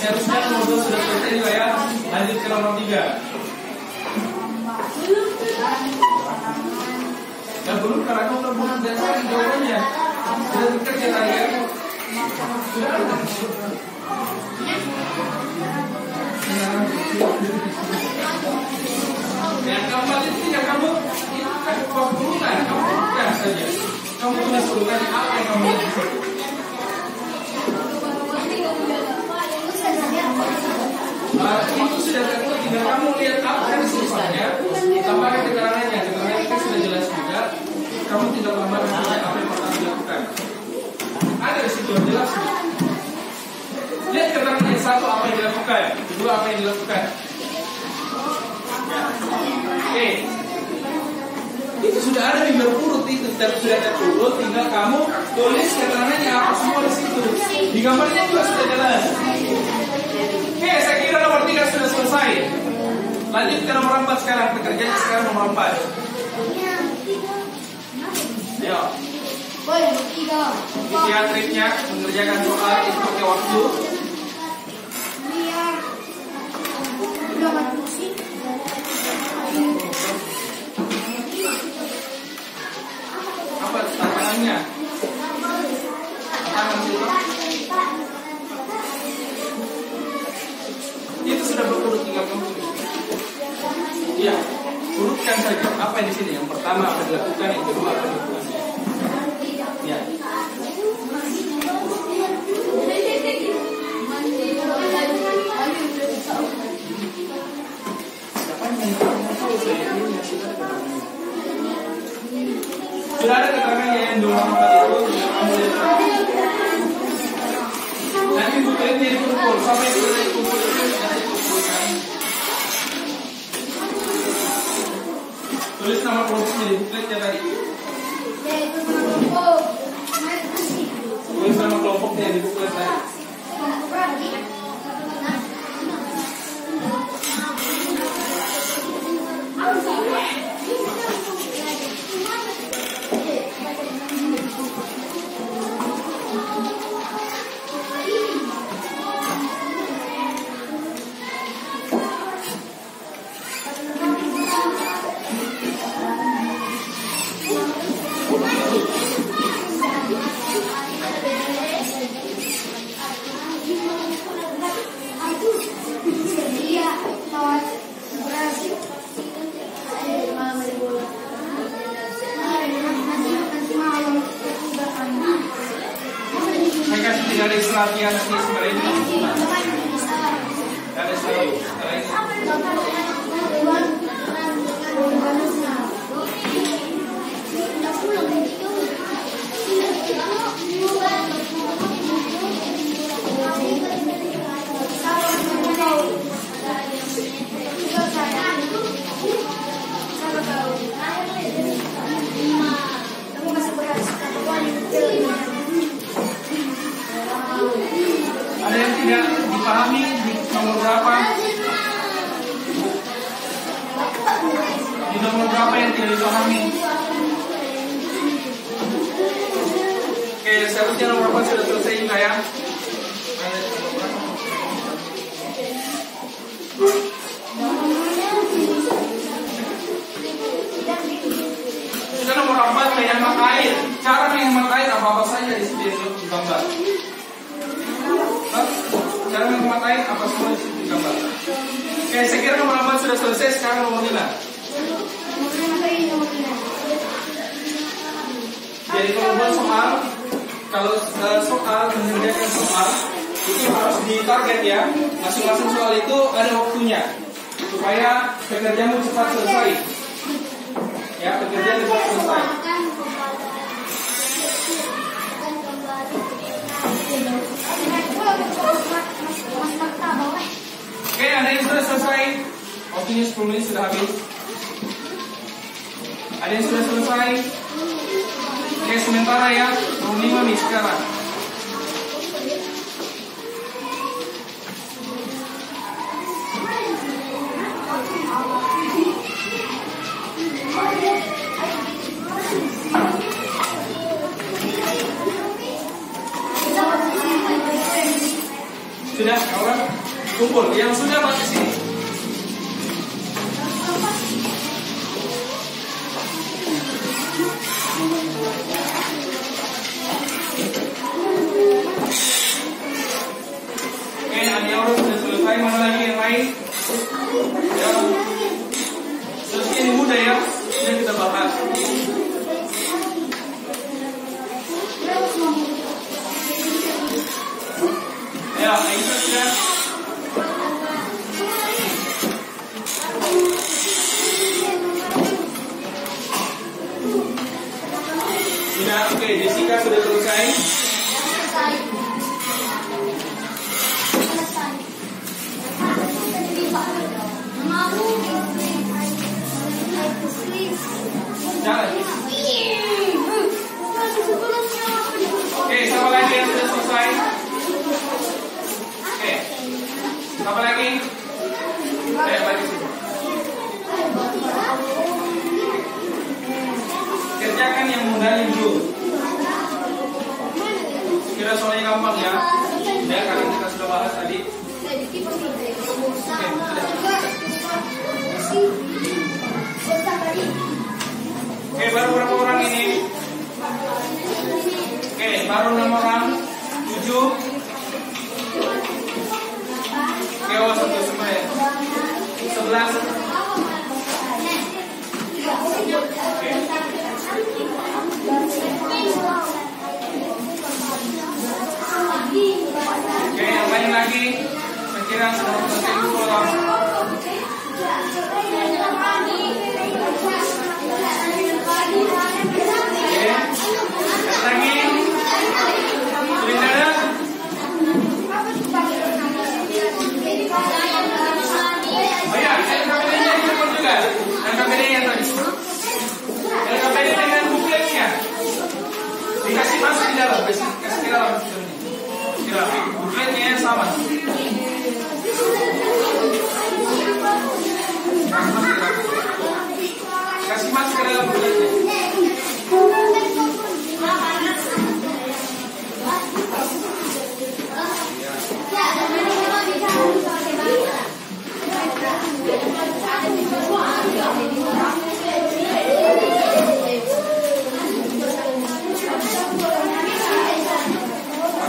seharusnya nomor 2 sudah selesai juga ya. Lanjut ke nomor 3. Ya belum, karena kamu belum dasar jawabannya. Sudah bekerja tadi ya. Sudah ada. Yang keempat itu tidak kamu urutan, kamu urutkan saja. Kamu tulis urutan apa yang kamu lihat. Itu sudah tertulis, tinggal kamu lihat apa yang disebutnya, tambahkan keterangannya. Keterangannya itu sudah jelas juga. Kamu tinggal tambahkan saja apa yang pertama dilakukan. Ada di situ jelas. Lihat keterangannya, 1 apa yang dilakukan, 2 apa yang dilakukan. Oke, itu sudah ada di berurut itu, sudah terurut. Tinggal kamu tulis keterangannya apa semua di situ. Di gambarnya juga sudah jelas. Oke, saya kira nomor 3 sudah selesai. Lanjut ke nomor 4 sekarang. Pekerjaannya sekarang nomor 4. Ayo. Lihat triknya, mengerjakan soal itu pakai waktu. Apa tantangannya? Tantangan siapa? Itu sudah berurut, tinggal kamu tulis. Iya, urutkan saja. Apa yang di sini? Yang pertama apa dilakukan, yang kedua apa dilakukan. Ya. Sudah ada keterangannya yang 24 itu. Nanti bukunya dikumpul sampai sudah dikumpul itu nanti dikumpulkan. Tulis nama kelompoknya di bukletnya tadi. Tulis nama kelompoknya di buklet tadi. Saya kasih 3 hari latihan nanti sebenarnya ini. Ada setelah ini. Ada yang tidak dipahami di nomor berapa? Di nomor berapa yang tidak dipahami? Oke, seharusnya nomor 4 sudah selesai juga ya. Sudah nomor 4 menghemat air. Cara menghemat air apa saja di sini gambar. Cara menghemat air apa semua di situ gambar. Oke, saya kira nomor 4 sudah selesai. Sekarang nomor 5. Jadi kalau buat soal, kalau soal mengerjakan soal itu harus ditarget ya. Masing-masing soal itu ada waktunya supaya pekerjaanmu cepat selesai. Ya, pekerjaan cepat selesai. Oke, ada yang sudah selesai? Waktunya 10 menit sudah habis. Ada yang sudah selesai? Oke, sementara ya, 5 nih sekarang. Sudah, kawan? kumpul. Yang sudah balik sini. Oke, Anioro sudah selesai. Mana lagi yang lain? Ya. Terus ini mudah ya. Sudah kita bahas. Ya, Aisyah sudah. Sudah, oke, Jessica sudah selesai. Jalan. Oke, siapa lagi yang sudah selesai? Oke, siapa lagi? Bagi sini. Kerjakan yang mudahnya dulu. Kira soalnya gampang ya. Ya, karena kita sudah bahas tadi. Oke, baru berapa orang ini? Oke, baru 6 orang. 7. Oke, oh, 1 semua ya. 11. Oke. Oke, yang lain lagi. Saya kira sudah selesai dulu lah. Lagi, sudah ada? Oh ya, LKPD-nya diceput juga. LKPD-nya tadi. LKPD dengan bukletnya dikasih masuk di dalam, kasih ke dalam. Kira bukletnya sama. Kasih masuk ke dalam bukletnya.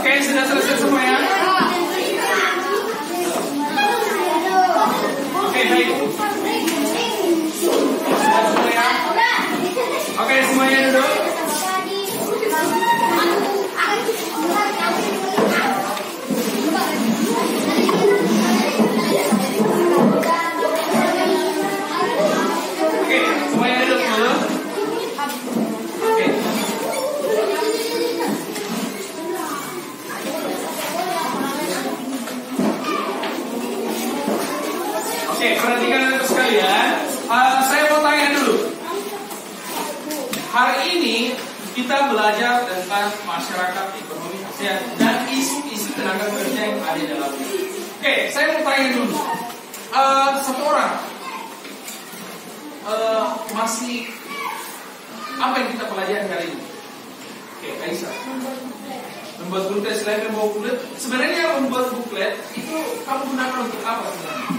Oke, sudah selesai semua ya? Oke, baik. Sudah semua ya? Oke, semuanya duduk. Oke, semuanya duduk dulu. Oke. Oke, perhatikan anak sekalian. Saya mau tanya dulu. Hari ini kita belajar tentang masyarakat ekonomi ASEAN dan isu-isu tenaga kerja yang ada di dalamnya. Oke, saya mau tanya dulu. Satu orang masih apa yang kita pelajari hari ini? Oke, Aisyah. Membuat buklet, selain membuat buklet, sebenarnya membuat buklet itu kamu gunakan untuk apa sebenarnya?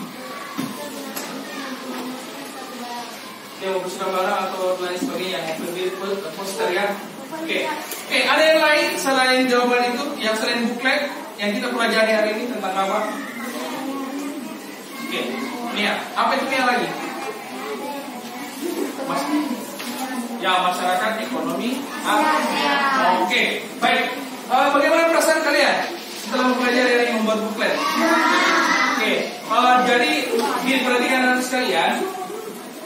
Ya, untuk gambaran atau lain sebagainya yang lebih poster ya. Oke, ada yang lain selain jawaban itu, yang selain buklet yang kita pelajari hari ini tentang apa? Oke, Nia, apa itu Nia lagi? Ya, masyarakat ekonomi ASEAN. Oke, baik. Bagaimana perasaan kalian setelah mempelajari hari ini membuat buklet? Oke, jadi perhatikan anak sekalian.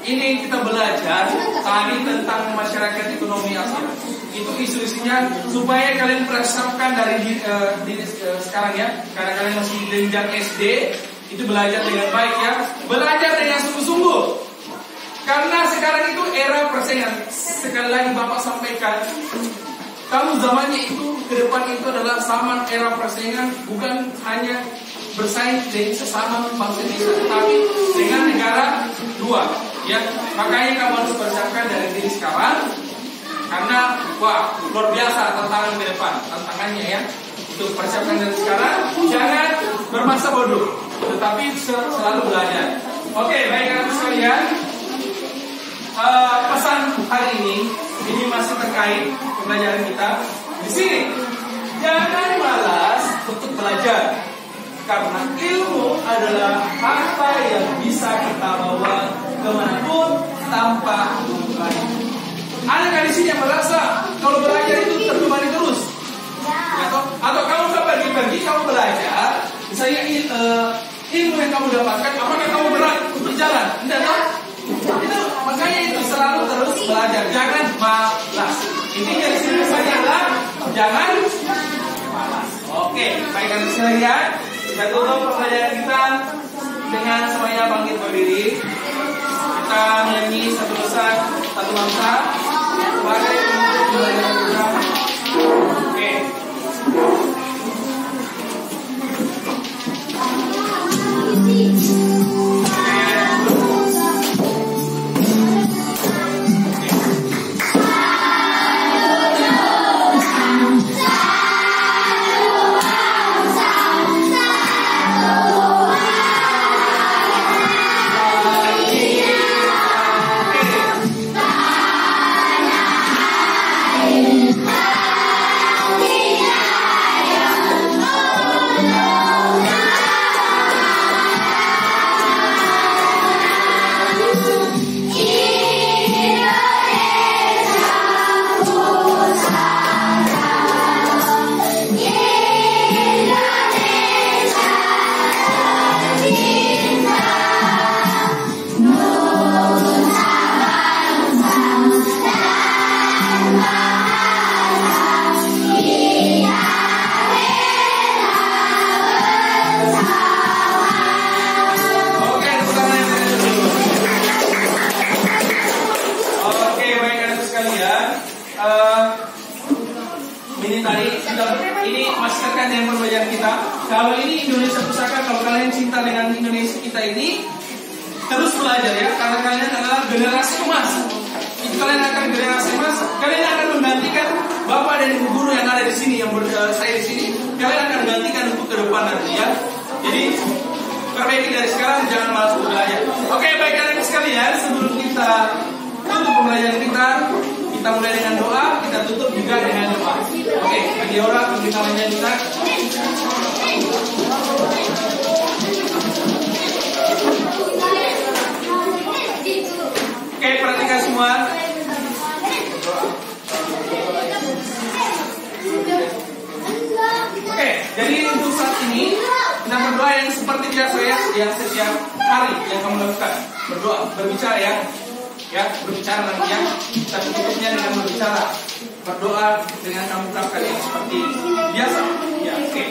Ini kita belajar tadi tentang masyarakat ekonomi ASEAN. Itu isu-isunya supaya kalian persiapkan dari sekarang ya. Karena kalian masih di jenjang SD, itu belajar dengan baik ya. Belajar dengan sungguh-sungguh. Karena sekarang itu era persaingan. Sekali lagi Bapak sampaikan, kamu zamannya itu ke depan itu adalah zaman era persaingan, bukan hanya bersaing dengan sesama bangsa Indonesia, tetapi dengan negara luar. Ya, makanya kamu harus persiapkan dari diri sekarang, karena wah luar biasa tantangan ke depan, tantangannya ya. Itu persiapkan dari sekarang, jangan bermasa bodoh. tetapi selalu belajar. Oke, baik anak sekalian. Pesan hari ini masih terkait pembelajaran kita. Di sini, jangan malas untuk belajar, karena ilmu adalah harta yang bisa kita bawa kemanapun tanpa belajar. Ada di sini yang merasa kalau belajar itu terbebani terus, atau kamu nggak pergi-pergi, kamu belajar, misalnya ilmu yang kamu dapatkan, apakah kamu berat untuk jalan? Tidak kan? Itu makanya itu selalu terus belajar, jangan malas. Intinya di sini pesannya adalah jangan malas. Oke, baik anak sekalian, kita tutup pembelajaran kita dengan semuanya bangkit berdiri. Kita menyanyi satu pesan, satu bangsa sebagai penutup pembelajaran kita. Oke. Ini masih terkait dengan pembelajaran kita. Kalau ini Indonesia Pusaka, kalau kalian cinta dengan Indonesia kita ini, terus belajar ya, karena kalian adalah generasi emas. Itu kalian akan generasi emas. Kalian akan menggantikan bapak dan ibu guru yang ada di sini, yang saya di sini. Kalian akan gantikan untuk ke depan nanti ya. Jadi perbaiki dari sekarang, jangan malas belajar. Oke, baik anak sekalian, sebelum kita tutup pembelajaran kita mulai dengan doa, kita tutup juga dengan doa. Oke, bagi orang kita menyanyikan. Oke, perhatikan semua. Oke, jadi untuk saat ini kita berdoa yang seperti biasa ya, yang setiap hari yang kamu lakukan. Berdoa, berbicara ya. Ya, berbicara nanti ya. Kita tutupnya dengan berbicara. Berdoa dengan kamu ungkapkan yang seperti biasa. Ya, oke.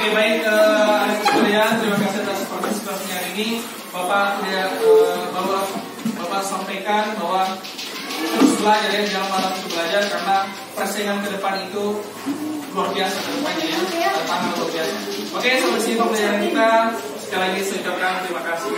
Oke, baik anak sekalian, terima kasih atas partisipasinya hari ini. Bapak sampaikan bahwa terus belajar ya, jangan malas untuk belajar, karena persaingan ke depan itu luar biasa ke depannya ya, tantangan luar biasa. Oke, sampai sini pembelajaran kita. Sekali lagi saya ucapkan terima kasih.